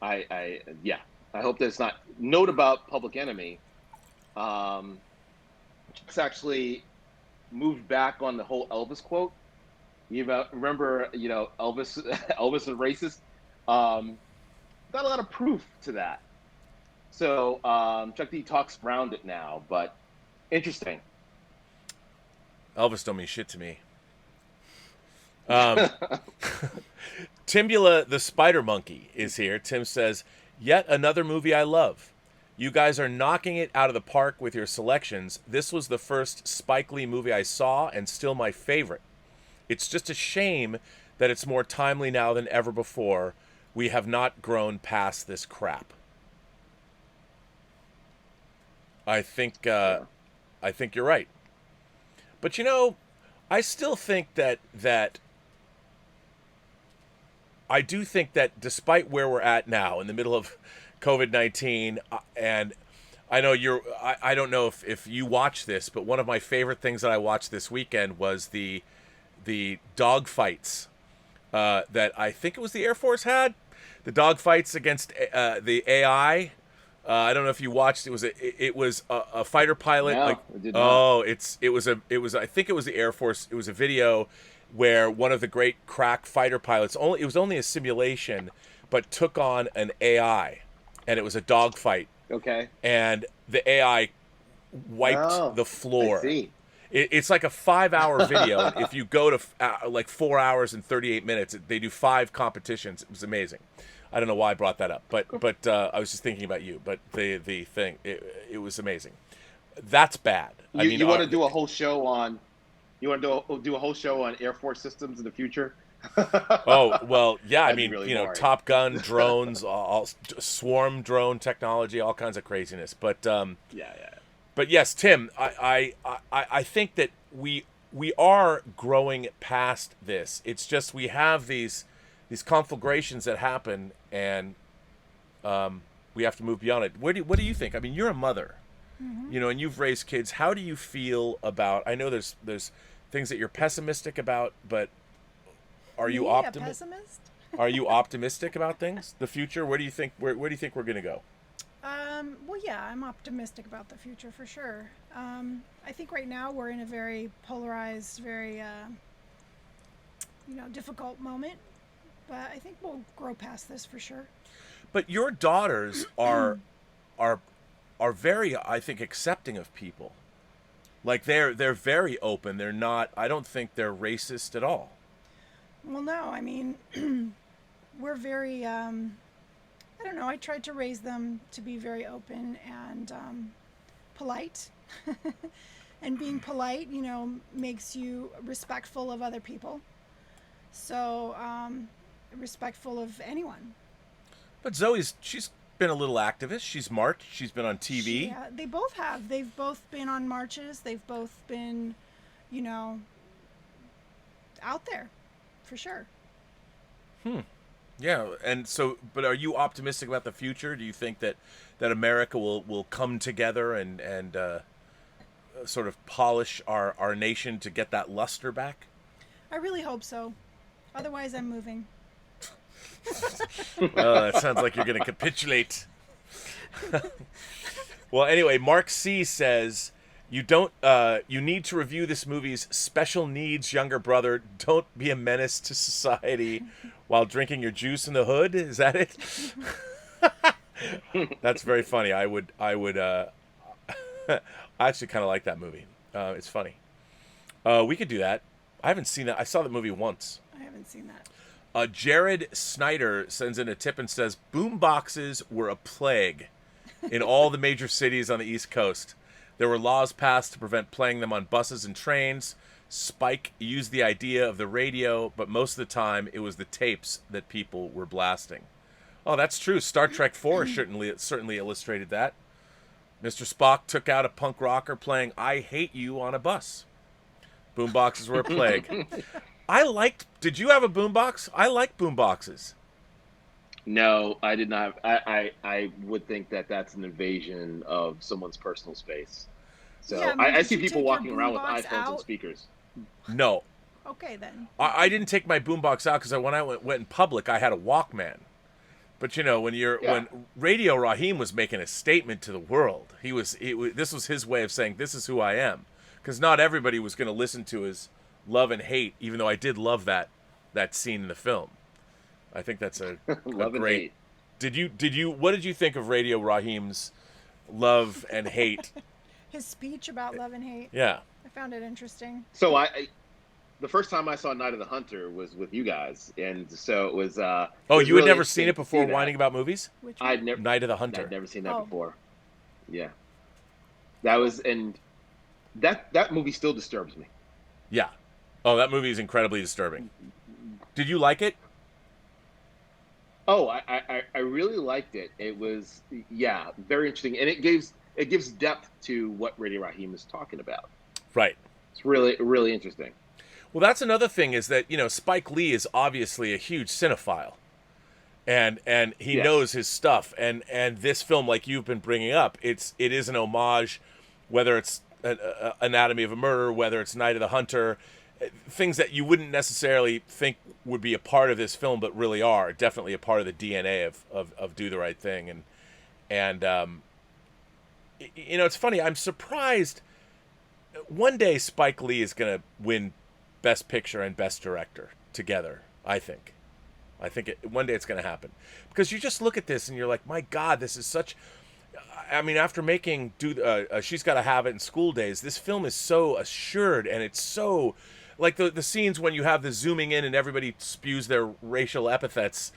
I hope that it's not. Note about Public Enemy. It's actually moved back on the whole Elvis quote. You remember, Elvis is racist. Got a lot of proof to that. So Chuck D talks around it now, but interesting. Elvis don't mean shit to me. Timbula the Spider Monkey is here. Tim says, yet another movie I love. You guys are knocking it out of the park with your selections. This was the first Spike Lee movie I saw and still my favorite. It's just a shame that it's more timely now than ever before. We have not grown past this crap. I think you're right. But I still think that I do think that despite where we're at now in the middle of COVID-19, and I know I don't know if you watch this, but one of my favorite things that I watched this weekend was the dog fights that I think it was the Air Force had. The dog fights against the AI. I don't know if you watched. It was a fighter pilot. No, like, I did not. it was I think it was the Air Force. It was a video where one of the great crack fighter pilots, it was only a simulation, but took on an AI, and it was a dog fight. Okay. And the AI wiped the floor. I see. It's like a 5-hour video. And if you go to like 4 hours and 38 minutes, they do 5 competitions. It was amazing. I don't know why I brought that up, but I was just thinking about you. But the thing, it was amazing. That's bad. You want to do a whole show on? You want to do a whole show on Air Force systems in the future? Oh well, yeah. I mean, really boring. Top Gun, drones, all swarm drone technology, all kinds of craziness. But yeah. But yes, Tim, I think that we are growing past this. It's just we have these conflagrations that happen, and we have to move beyond it. What do you think? I mean, you're a mother, and you've raised kids. How do you feel about? I know there's things that you're pessimistic about, but are you optimistic? Are you optimistic about things? The future? Where do you think we're going to go? Well, yeah, I'm optimistic about the future for sure. I think right now we're in a very polarized, very difficult moment, but I think we'll grow past this for sure. But your daughters are very, I think, accepting of people. Like they're very open. They're not. I don't think they're racist at all. Well, no, I mean, we're very. I don't know. I tried to raise them to be very open and polite, and being polite, makes you respectful of other people. So respectful of anyone. But she's been a little activist. She's marched. She's been on TV. Yeah, they both have. They've both been on marches. They've both been, out there, for sure. Yeah, and so, but are you optimistic about the future? Do you think that America will come together and sort of polish our nation to get that luster back? I really hope so. Otherwise, I'm moving. Well, that sounds like you're going to capitulate. Well, anyway, Mark C says, You don't. You need to review this movie's special needs younger brother. Don't be a menace to society while drinking your juice in the hood. Is that it? That's very funny. I would. I actually kind of like that movie. It's funny. We could do that. I haven't seen that. I saw the movie once. I haven't seen that. Jared Snyder sends in a tip and says, boom boxes were a plague in all the major cities on the East Coast. There were laws passed to prevent playing them on buses and trains. Spike used the idea of the radio, but most of the time it was the tapes that people were blasting. Oh, that's true. Star Trek IV certainly illustrated that. Mr. Spock took out a punk rocker playing I Hate You on a bus. Boomboxes were a plague. Did you have a boombox? I like boomboxes. No, I did not. I would think that that's an invasion of someone's personal space. So Yeah, I see did you people take your walking around with boombox iPhones and out? speakers. No. Okay, then. I didn't take my boombox out because when I went in public, I had a Walkman. But when Radio Raheem was making a statement to the world, this was his way of saying this is who I am, because not everybody was going to listen to his love and hate. Even though I did love that scene in the film, I think that's a Love and great. hate. What did you think of Radio Raheem's love and hate? His speech about love and hate. Yeah. I found it interesting. So the first time I saw Night of the Hunter was with you guys, and so it was. Oh, it was you had really never seen interesting it to before see that. whining about movies? Which one? I'd never. Night of the Hunter. I'd never seen that Oh. before. Yeah, that was, and that movie still disturbs me. Yeah. Oh, that movie is incredibly disturbing. Did you like it? Oh, I really liked it. It was, yeah, very interesting, and it gives depth to what Radio Raheem is talking about. Right. It's really, really interesting. Well, that's another thing is that, Spike Lee is obviously a huge cinephile. And he Yes. knows his stuff. And this film, like you've been bringing up, it is an homage, whether it's Anatomy of a Murder, whether it's Night of the Hunter, things that you wouldn't necessarily think would be a part of this film, but really are definitely a part of the DNA of Do the Right Thing. And it's funny. I'm surprised. One day Spike Lee is going to win Best Picture and Best Director together, I think. One day it's going to happen. Because you just look at this and you're like, my God, this is such... I mean, after making She's Gotta Have It in School Days, this film is so assured, and it's so... Like the scenes when you have the zooming in and everybody spews their racial epithets,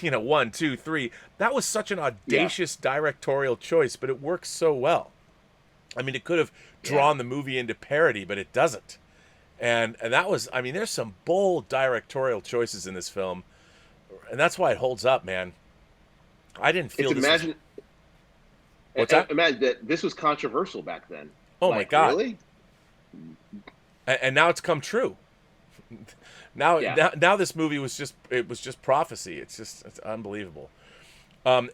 1, 2, 3. That was such an audacious directorial choice, but it works so well. I mean, it could have drawn the movie into parody, but it doesn't. And that was, I mean, there's some bold directorial choices in this film, and that's why it holds up, man. I didn't feel What's that? Imagine that this was controversial back then. Oh, my God. Really? And now it's come true. Now this movie was just prophecy. It's unbelievable.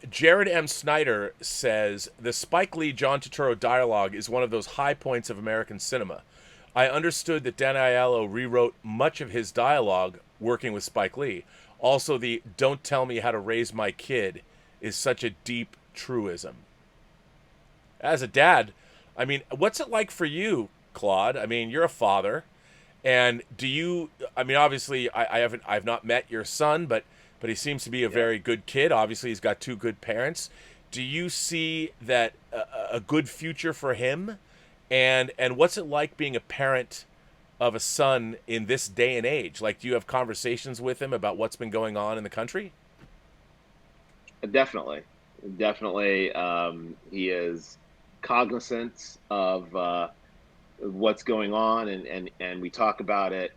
Jared M. Snyder says, the Spike Lee John Turturro dialogue is one of those high points of American cinema. I understood that Dan Aiello rewrote much of his dialogue working with Spike Lee. Also, the "Don't tell me how to raise my kid" is such a deep truism. As a dad, I mean, what's it like for you, Claude? I mean, you're a father, and obviously I've not met your son, but he seems to be a very good kid. Obviously, he's got two good parents. Do you see that a good future for him? And what's it like being a parent of a son in this day and age? Like, do you have conversations with him about what's been going on in the country? Definitely. He is cognizant of what's going on, and we talk about it,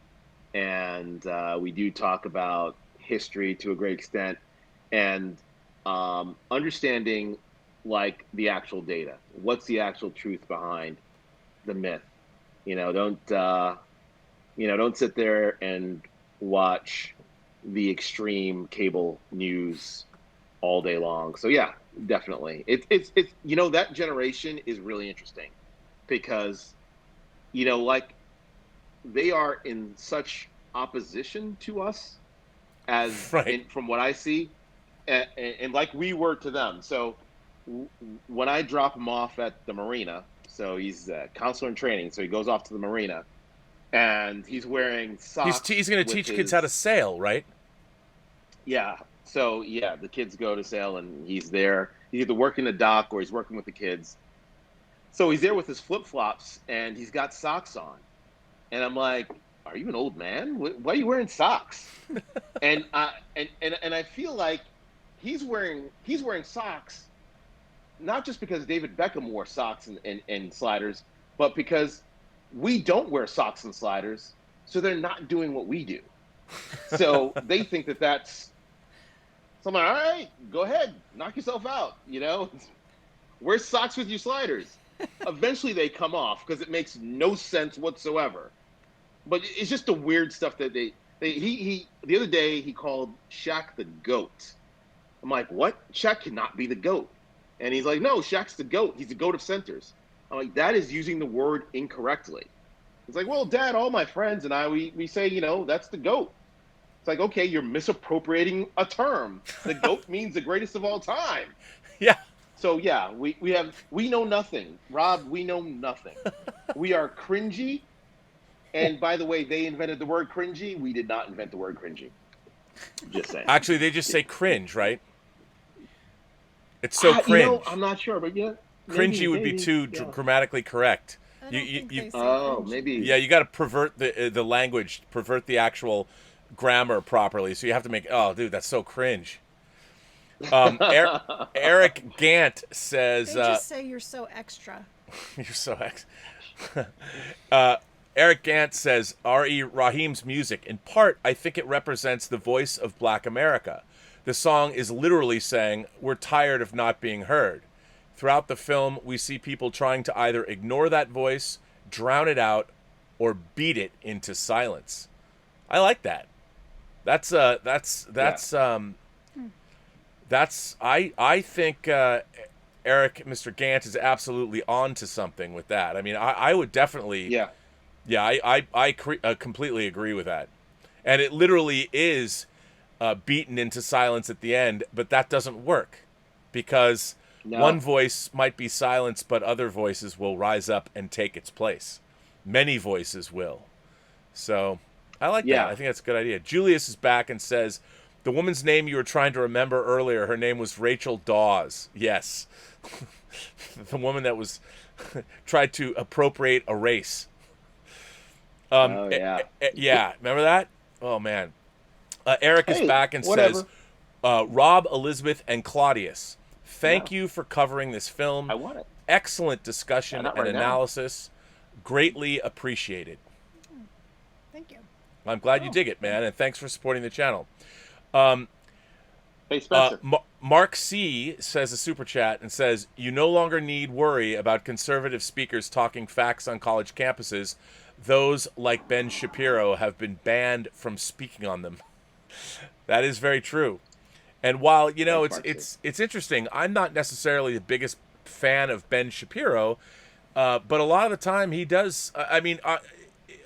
and we do talk about history to a great extent, and understanding like the actual data. What's the actual truth behind the myth? Don't sit there and watch the extreme cable news all day long. So yeah, definitely. It's that generation is really interesting because like they are in such opposition to us as from what I see, and like we were to them. So when I drop them off at the marina, So he's a counselor in training. So he goes off to the marina, and he's wearing socks. He's going to teach kids how to sail, right? Yeah. So yeah, the kids go to sail, and he's there. He's either working the dock or he's working with the kids. So he's there with his flip flops, and he's got socks on. And I'm like, "Are you an old man? Why are you wearing socks?" and I feel like he's wearing socks, not just because David Beckham wore socks and sliders, but because we don't wear socks and sliders, so they're not doing what we do. So they think that that's. So I'm like, all right, go ahead, knock yourself out. Wear socks with your sliders. Eventually they come off because it makes no sense whatsoever. But it's just the weird stuff that he the other day he called Shaq the GOAT. I'm like, what? Shaq cannot be the GOAT. And he's like, no, Shaq's the GOAT. He's the GOAT of centers. I'm like, that is using the word incorrectly. It's like, well, Dad, all my friends and I, we say, that's the GOAT. It's like, okay, you're misappropriating a term. The GOAT means the greatest of all time. Yeah. So yeah, we know nothing. Rob, we know nothing. We are cringy. And by the way, they invented the word cringy. We did not invent the word cringy. Just saying. Actually, they just say cringe, right? It's so cringe. I'm not sure, but yeah. Cringy would be too grammatically correct. I don't think they say cringe. Maybe. Yeah, you got to pervert the language, pervert the actual grammar properly. So you have to make, oh, dude, that's so cringe. Eric Gant says... They just say you're so extra. You're so Eric Gant says, R.E. Raheem's music, in part, I think it represents the voice of Black America. The song is literally saying, we're tired of not being heard. Throughout the film, we see people trying to either ignore that voice, drown it out, or beat it into silence. I like that. I think Eric, Mr. Gant, is absolutely on to something with that. I mean, I would definitely... Yeah, I completely agree with that. And it literally is beaten into silence at the end, but that doesn't work because one voice might be silenced, but other voices will rise up and take its place. Many voices will. So I like that. I think that's a good idea. Julius is back and says, the woman's name you were trying to remember earlier, her name was Rachel Dawes. Yes. The woman that was tried to appropriate a race. Yeah, remember that? Oh, man. Eric is back and says, Rob, Elizabeth, and Claudius, thank you for covering this film. I want it. Excellent discussion and analysis. Greatly appreciated. Thank you. I'm glad you dig it, man, and thanks for supporting the channel. Hey, Spencer. Mark C. says a super chat and says, you no longer need worry about conservative speakers talking facts on college campuses. Those, like Ben Shapiro, have been banned from speaking on them. That is very true. And while, it's interesting, I'm not necessarily the biggest fan of Ben Shapiro, but a lot of the time he does.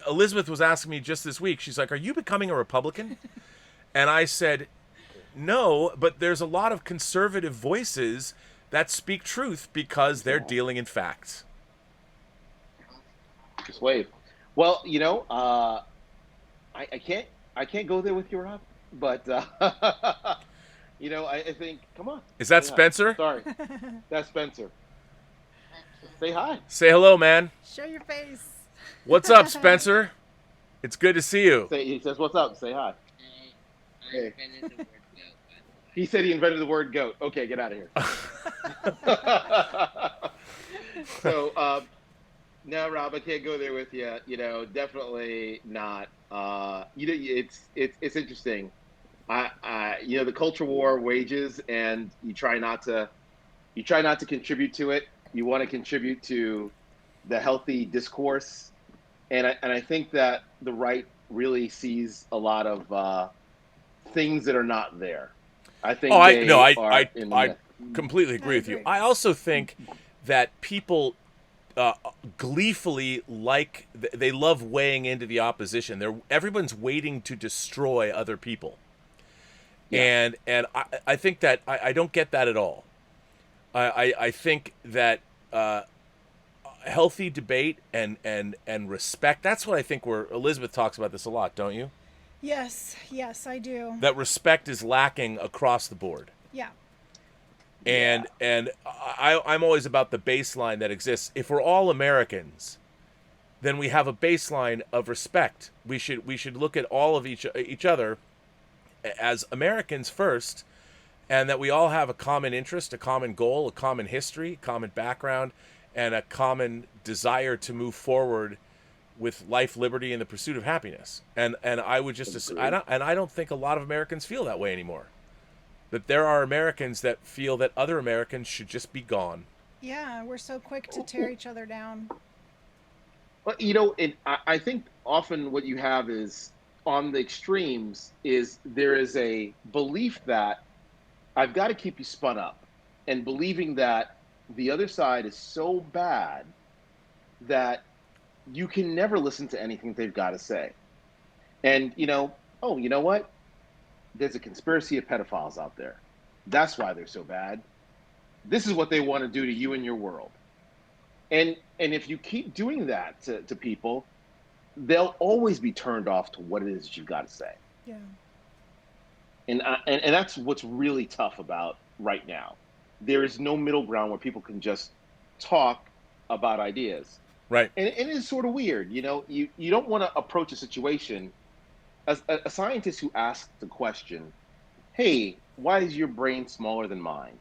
Elizabeth was asking me just this week, she's like, are you becoming a Republican? And I said, no, but there's a lot of conservative voices that speak truth because they're dealing in facts. Just wave. Well, I can't go there with you, Rob, but I think, come on. Is that Spencer? Sorry, that's Spencer. Say hi. Say hello, man. Show your face. What's up, Spencer? It's good to see you. He says, "What's up?" Say hi. I invented the word goat, by the way. He said he invented the word goat. Okay, get out of here. So. No, Rob, I can't go there with you. Definitely not. It's interesting. The culture war wages, and you try not to contribute to it. You want to contribute to the healthy discourse, and I think that the right really sees a lot of things that are not there. I think. I completely agree with you. I also think that people. Gleefully they love weighing into the opposition. Everyone's waiting to destroy other people, and I think that I don't get that at all. I think that healthy debate and respect. That's what I think where Elizabeth talks about this a lot, don't you? Yes, I do. That respect is lacking across the board. Yeah. And I'm always about the baseline that exists. If we're all Americans, then we have a baseline of respect. We should look at all of each other as Americans first, and that we all have a common interest, a common goal, a common history, common background, and a common desire to move forward with life, liberty, and the pursuit of happiness. And I would just I don't think a lot of Americans feel that way anymore. That there are Americans that feel that other Americans should just be gone. Yeah, we're so quick to tear each other down. Well, I think often what you have is on the extremes is there is a belief that I've got to keep you spun up, and believing that the other side is so bad that you can never listen to anything they've got to say. And, you know what? There's a conspiracy of pedophiles out there. That's why they're so bad. This is what they want to do to you and your world. And if you keep doing that to people, they'll always be turned off to what it is that you've got to say. Yeah. And that's what's really tough about right now. There is no middle ground where people can just talk about ideas. Right. And it is sort of weird. You don't want to approach a situation as a scientist who asks the question, hey, why is your brain smaller than mine?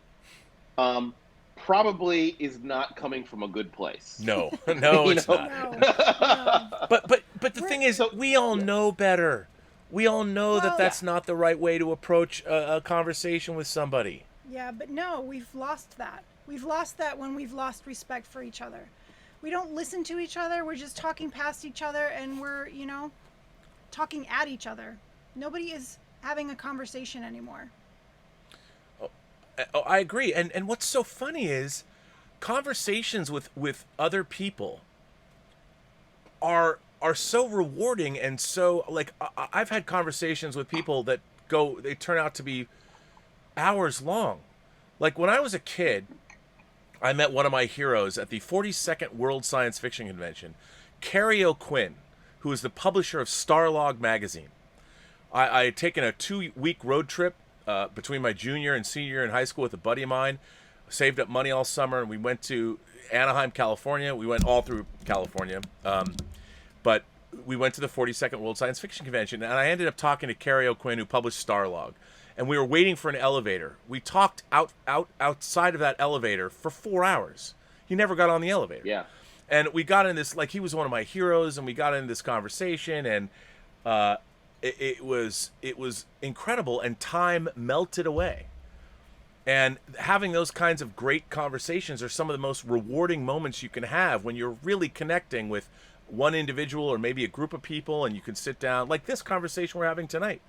Probably is not coming from a good place. No, it's not. No. But the thing is, we all know better. We all know that that's not the right way to approach a conversation with somebody. Yeah, but no, we've lost that. We've lost that when we've lost respect for each other. We don't listen to each other. We're just talking past each other, and we're, talking at each other. Nobody is having a conversation anymore. Oh, I agree. And what's so funny is conversations with other people are so rewarding, and so, like, I've had conversations with people that they turn out to be hours long. Like, when I was a kid, I met one of my heroes at the 42nd World Science Fiction Convention, Carrie O'Quinn, who is the publisher of Starlog magazine. I had taken a 2-week road trip between my junior and senior year in high school with a buddy of mine, saved up money all summer, and we went to Anaheim, California. We went all through California, but we went to the 42nd World Science Fiction Convention, and I ended up talking to Carrie O'Quinn, who published Starlog, and we were waiting for an elevator. We talked outside of that elevator for 4 hours. He never got on the elevator. Yeah. And we got in this, like, he was one of my heroes, and we got into this conversation, and it was incredible, and time melted away. And having those kinds of great conversations are some of the most rewarding moments you can have when you're really connecting with one individual or maybe a group of people, and you can sit down, like this conversation we're having tonight.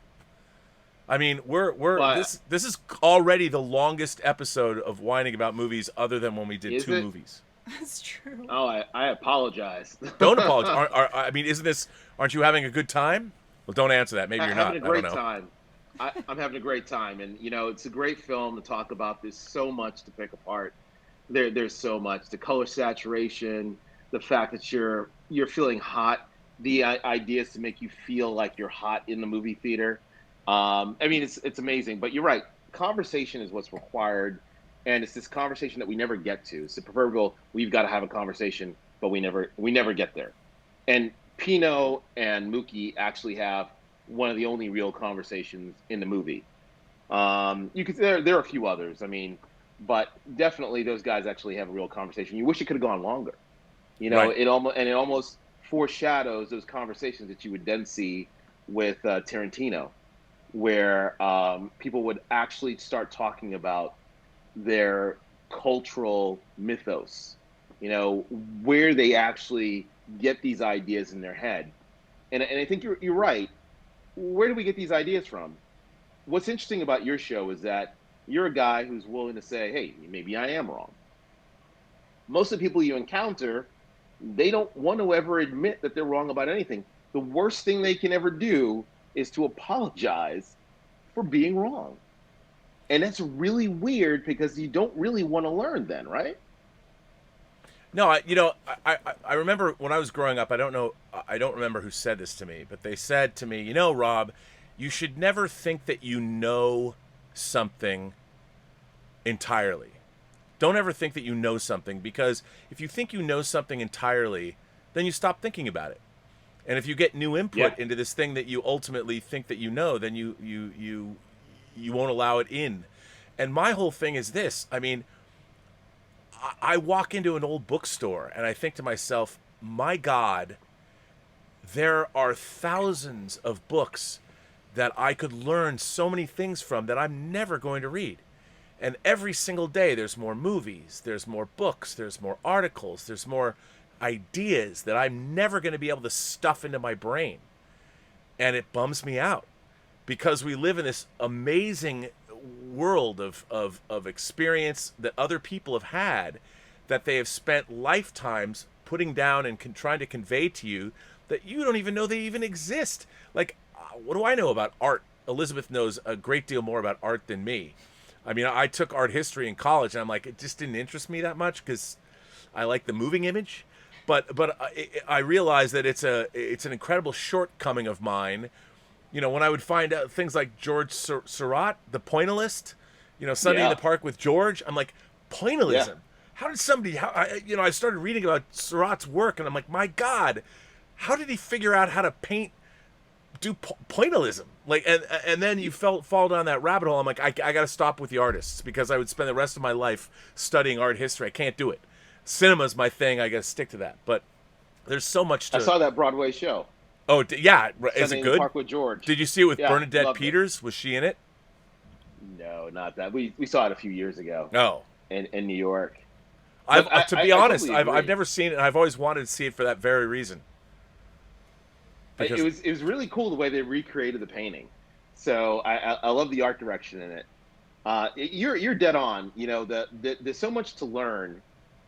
I mean, this is already the longest episode of Whining About Movies, other than when we did two movies. That's true. Oh, I apologize. Don't apologize. I mean, aren't you having a good time? Well, don't answer that. Maybe you're not. I'm having a great time. I'm having a great time, and it's a great film to talk about. There's so much to pick apart. There's so much. The color saturation, the fact that you're feeling hot, the ideas to make you feel like you're hot in the movie theater. I mean, it's amazing. But you're right. Conversation is what's required, and it's this conversation that we never get to. It's the proverbial we've got to have a conversation, but we never get there. And Pino and Mookie actually have one of the only real conversations in the movie. You could there are a few others. I mean, but definitely those guys actually have a real conversation. You wish it could have gone longer. Right. It almost foreshadows those conversations that you would then see with Tarantino, where people would actually start talking about their cultural mythos, where they actually get these ideas in their head. And I think you're right. Where do we get these ideas from? What's interesting about your show is that you're a guy who's willing to say, hey, maybe I am wrong. Most of the people you encounter, they don't want to ever admit that they're wrong about anything. The worst thing they can ever do is to apologize for being wrong. And that's really weird, because you don't really want to learn then, right? No, I remember when I was growing up. I don't remember who said this to me, but they said to me, Rob, you should never think that you know something entirely. Don't ever think that you know something, because if you think you know something entirely, then you stop thinking about it. And if you get new input into this thing that you ultimately think that you know, then you won't allow it in. And my whole thing is this. I mean, I walk into an old bookstore and I think to myself, my God, there are thousands of books that I could learn so many things from that I'm never going to read. And every single day there's more movies, there's more books, there's more articles, there's more ideas that I'm never going to be able to stuff into my brain. And it bums me out, because we live in this amazing world of experience that other people have had, that they have spent lifetimes putting down and trying to convey to you, that you don't even know they even exist. Like, what do I know about art? Elizabeth knows a great deal more about art than me. I mean, I took art history in college, and I'm like, it just didn't interest me that much because I like the moving image. But I realized that it's an incredible shortcoming of mine. When I would find out things like George Seurat, the Pointillist, Sunday in the Park with George, I'm like, Pointillism? Yeah. How did somebody? I started reading about Seurat's work, and I'm like, my God, how did he figure out how to do pointillism? Like, and then you fall down that rabbit hole. I'm like, I got to stop with the artists, because I would spend the rest of my life studying art history. I can't do it. Cinema's my thing. I got to stick to that. But there's so much to. I saw that Broadway show. Oh yeah, is Sunday it in good? the Park with George. Did you see it with Bernadette Peters? Was she in it? No, not that. We saw it a few years ago. Oh, in New York. To be honest, I've never seen it, and I've always wanted to see it for that very reason. Because it was really cool the way they recreated the painting. So I love the art direction in it. You're dead on. There's so much to learn.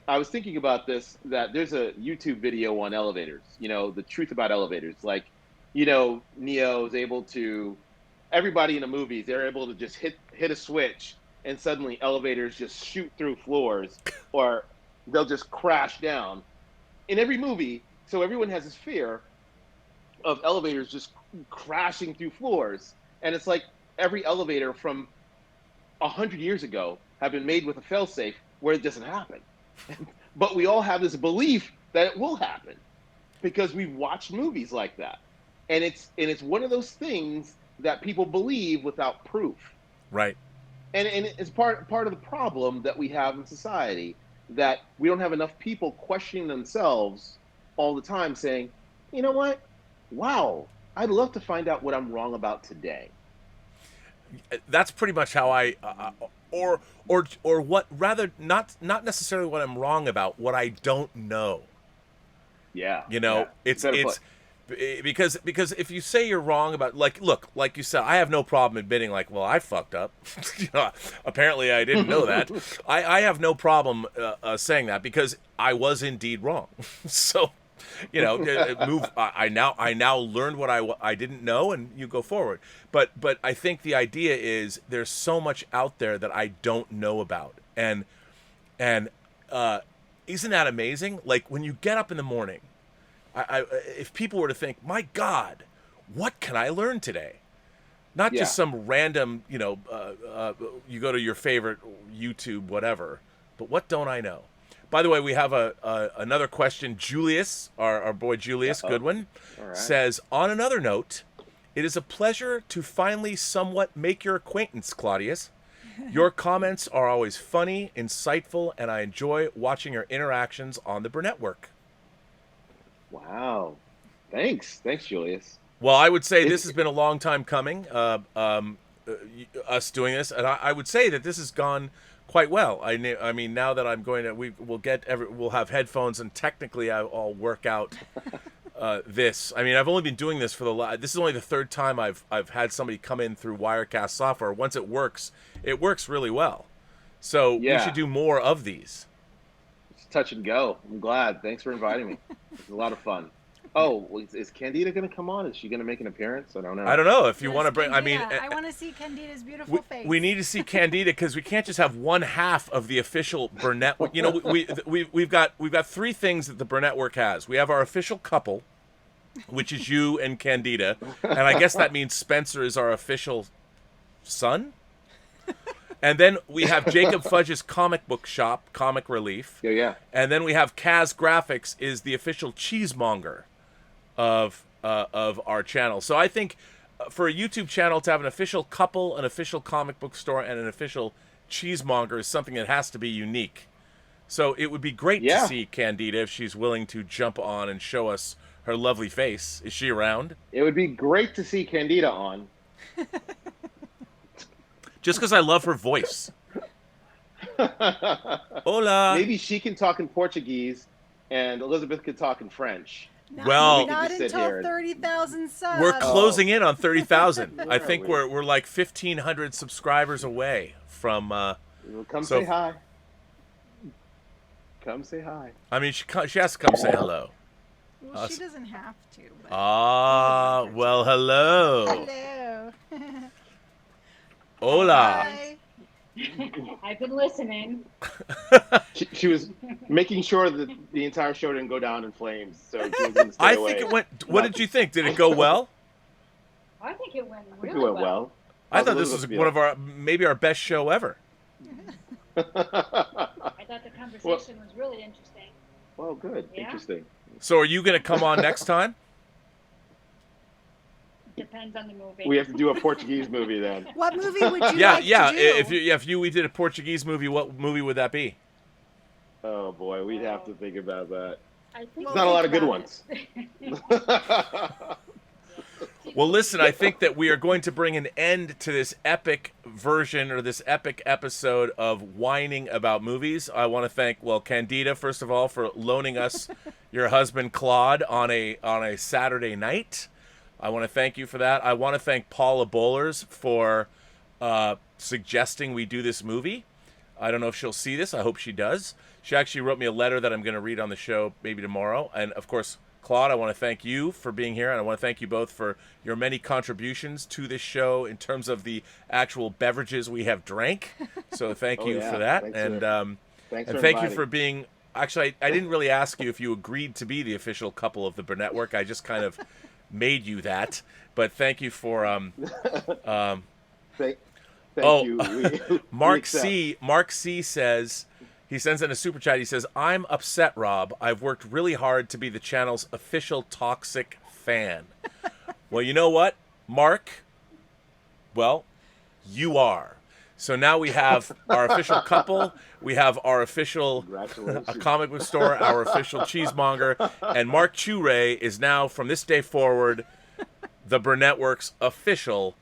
I was thinking about this, that there's a YouTube video on elevators. The truth about elevators. Like, Neo is able to. Everybody in the movies, they're able to just hit a switch, and suddenly elevators just shoot through floors, or they'll just crash down. In every movie, so everyone has this fear of elevators just crashing through floors. And it's like every elevator from 100 years ago have been made with a failsafe where it doesn't happen. But we all have this belief that it will happen because we've watched movies like that. And it's one of those things that people believe without proof. Right. And it's part of the problem that we have in society, that we don't have enough people questioning themselves all the time, saying, you know what? Wow, I'd love to find out what I'm wrong about today. That's pretty much how I, or what, rather not necessarily what I'm wrong about, what I don't know. Yeah. It's because if you say you're wrong about, like you said, I have no problem admitting, like, well, I fucked up. Apparently I didn't know that. I have no problem saying that, because I was indeed wrong. So. I now learned what I didn't know, and you go forward. But I think the idea is there's so much out there that I don't know about, and isn't that amazing? Like, when you get up in the morning, if people were to think, my God, what can I learn today? Not just some random, you go to your favorite YouTube, whatever, but what don't I know? By the way, we have another question. Julius, our boy Julius Goodwin, says, on another note, it is a pleasure to finally somewhat make your acquaintance, Claudius. Your comments are always funny, insightful, and I enjoy watching your interactions on the Burnettwork. Wow. Thanks, Julius. Well, I would say this has been a long time coming, us doing this, and I would say that this has gone quite well. I mean, now that I'm going to, we'll have headphones, and technically I'll work out this. I mean, I've only been doing this this is only the third time I've had somebody come in through Wirecast software. Once it works really well. So we should do more of these. It's touch and go. I'm glad. Thanks for inviting me. It's a lot of fun. Oh, well, is Candida going to come on? Is she going to make an appearance? I don't know. I don't know if you Yes, want to bring. I mean, Candida. I want to see Candida's beautiful we, face. we need to see Candida because we can't just have one half of the official Burnett. You know, we've got 3 things that the Burnettwork has. We have our official couple, which is you and Candida, and I guess that means Spencer is our official son. And then we have Jacob Fudge's comic book shop, Comic Relief. Yeah. And then we have Kaz Graphics is the official cheesemonger of our channel. So I think for a YouTube channel to have an official couple, an official comic book store, and an official cheesemonger is something that has to be unique. So it would be great to see Candida if she's willing to jump on and show us her lovely face. Is she around? It would be great to see Candida on. Just because I love her voice. Hola. Maybe she can talk in Portuguese and Elizabeth could talk in French. Well, not just sit until here and- 30,000 subs. We're closing in on 30,000. I Where think are we? we're like 1,500 subscribers away from. Well, come So- say hi. Come say hi. I mean, she has to come say hello. Well, she doesn't have to. But... Ah, well, hello. Hello. Hola. Hi. I've been listening. She was making sure that the entire show didn't go down in flames, so she was going to stay I away. think it went. What did you think? Did it go well? I think it went I think really it went well. I How's thought this was Elizabeth one of our maybe our best show ever. feel? I thought the conversation was really interesting. Well, good. Yeah. Interesting. So are you going to come on next time? Depends on the movie. We have to do a Portuguese movie then. What movie would you Yeah, like yeah. to do? If we did a Portuguese movie, what movie would that be? Oh boy, we'd have to think about that. I think There's not a lot of good about ones. Well, listen, I think that we are going to bring an end to this epic version or this epic episode of whining about movies. I want to thank, Candida, first of all, for loaning us your husband, Claude, on a Saturday night. I want to thank you for that. I want to thank Paula Bowlers for suggesting we do this movie. I don't know if she'll see this. I hope she does. She actually wrote me a letter that I'm going to read on the show maybe tomorrow. And, of course, Claude, I want to thank you for being here, and I want to thank you both for your many contributions to this show in terms of the actual beverages we have drank. So thank you for that. Thanks and Thanks and for thank you inviting. for being... Actually, I didn't really ask you if you agreed to be the official couple of the Burnettwork. I just kind of made you that. But thank you for... Thank Oh, you. We Mark accept. C. Mark C. says, he sends in a super chat. He says, "I'm upset, Rob. I've worked really hard to be the channel's official toxic fan." Well, you know what, Mark? Well, you are. So now we have our official couple. We have our official Congratulations. a comic book store, our official cheesemonger, and Mark Chure is now, from this day forward, the Burnettworks' official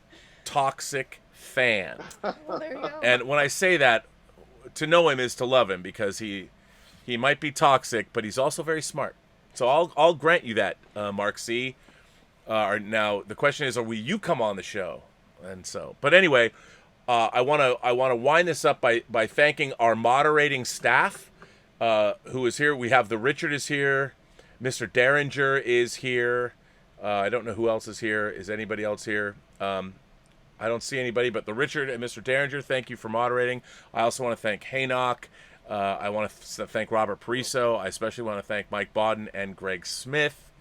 toxic fan. Well, there you go. And when I say that, to know him is to love him, because he might be toxic, but he's also very smart. So I'll grant you that, Mark C. Now the question is, will you come on the show? And so, but anyway, I want to wind this up by thanking our moderating staff, who is here. We have the Richard is here, Mr. Derringer is here. I don't know who else is here. Is anybody else here? I don't see anybody, but the Richard and Mr. Derringer, thank you for moderating. I also want to thank Haynock. I want to thank Robert Pariso. I especially want to thank Mike Bodden and Greg Smith.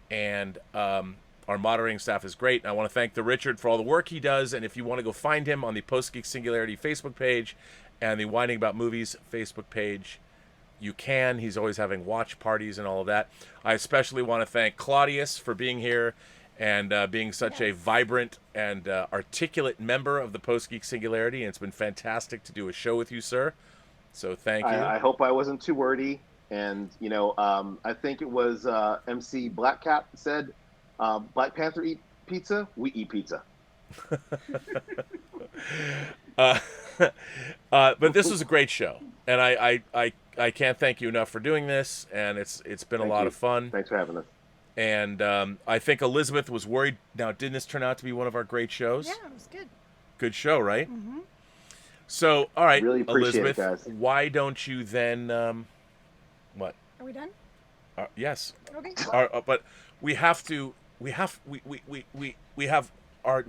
And our moderating staff is great. And I want to thank the Richard for all the work he does. And if you want to go find him on the Post-Geek Singularity Facebook page and the Whining About Movies Facebook page, you can. He's always having watch parties and all of that. I especially want to thank Claudius for being here and being such a vibrant and articulate member of the Post-Geek Singularity. And it's been fantastic to do a show with you, sir. So thank you. I hope I wasn't too wordy. And, I think it was MC Black Cat said, Black Panther eat pizza, we eat pizza. But this was a great show. And I can't thank you enough for doing this. And it's been a lot of fun. Thanks for having us. And I think Elizabeth was worried. Now, didn't this turn out to be one of our great shows? Yeah, it was good. Good show, right? Mm-hmm. So, all right, Really appreciate it, Elizabeth, guys. why don't you then, what? Are we done? Yes. Okay. But we have to. We have. We have.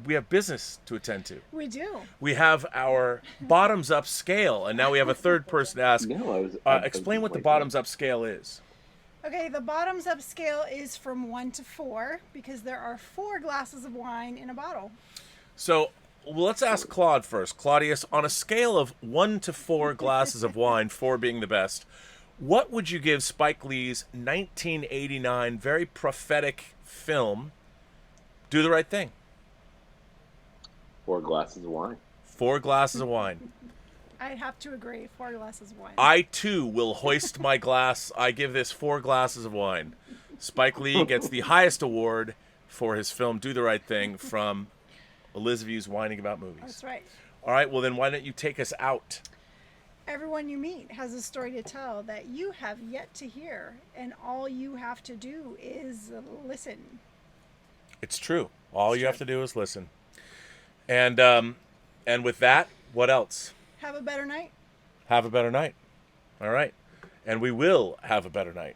We have business to attend to. We do. We have our bottoms up scale, and now we have a third person to ask. No, Explain what the bottoms up scale is. Okay, the bottoms up scale is from 1 to 4 because there are 4 glasses of wine in a bottle. So let's ask Claude first. Claudius, on a scale of 1 to 4 glasses of wine, 4 being the best, what would you give Spike Lee's 1989 very prophetic film, Do the Right Thing? 4 glasses of wine. 4 glasses of wine. I'd have to agree. 4 glasses of wine. I, too, will hoist my glass. I give this 4 glasses of wine. Spike Lee gets the highest award for his film Do the Right Thing from Elysabeth's Whining About Movies. That's right. All right, well then why don't you take us out? Everyone you meet has a story to tell that you have yet to hear, and all you have to do is listen. It's true. All you have to do is listen. And with that, what else? Have a better night. Have a better night. All right. And we will have a better night.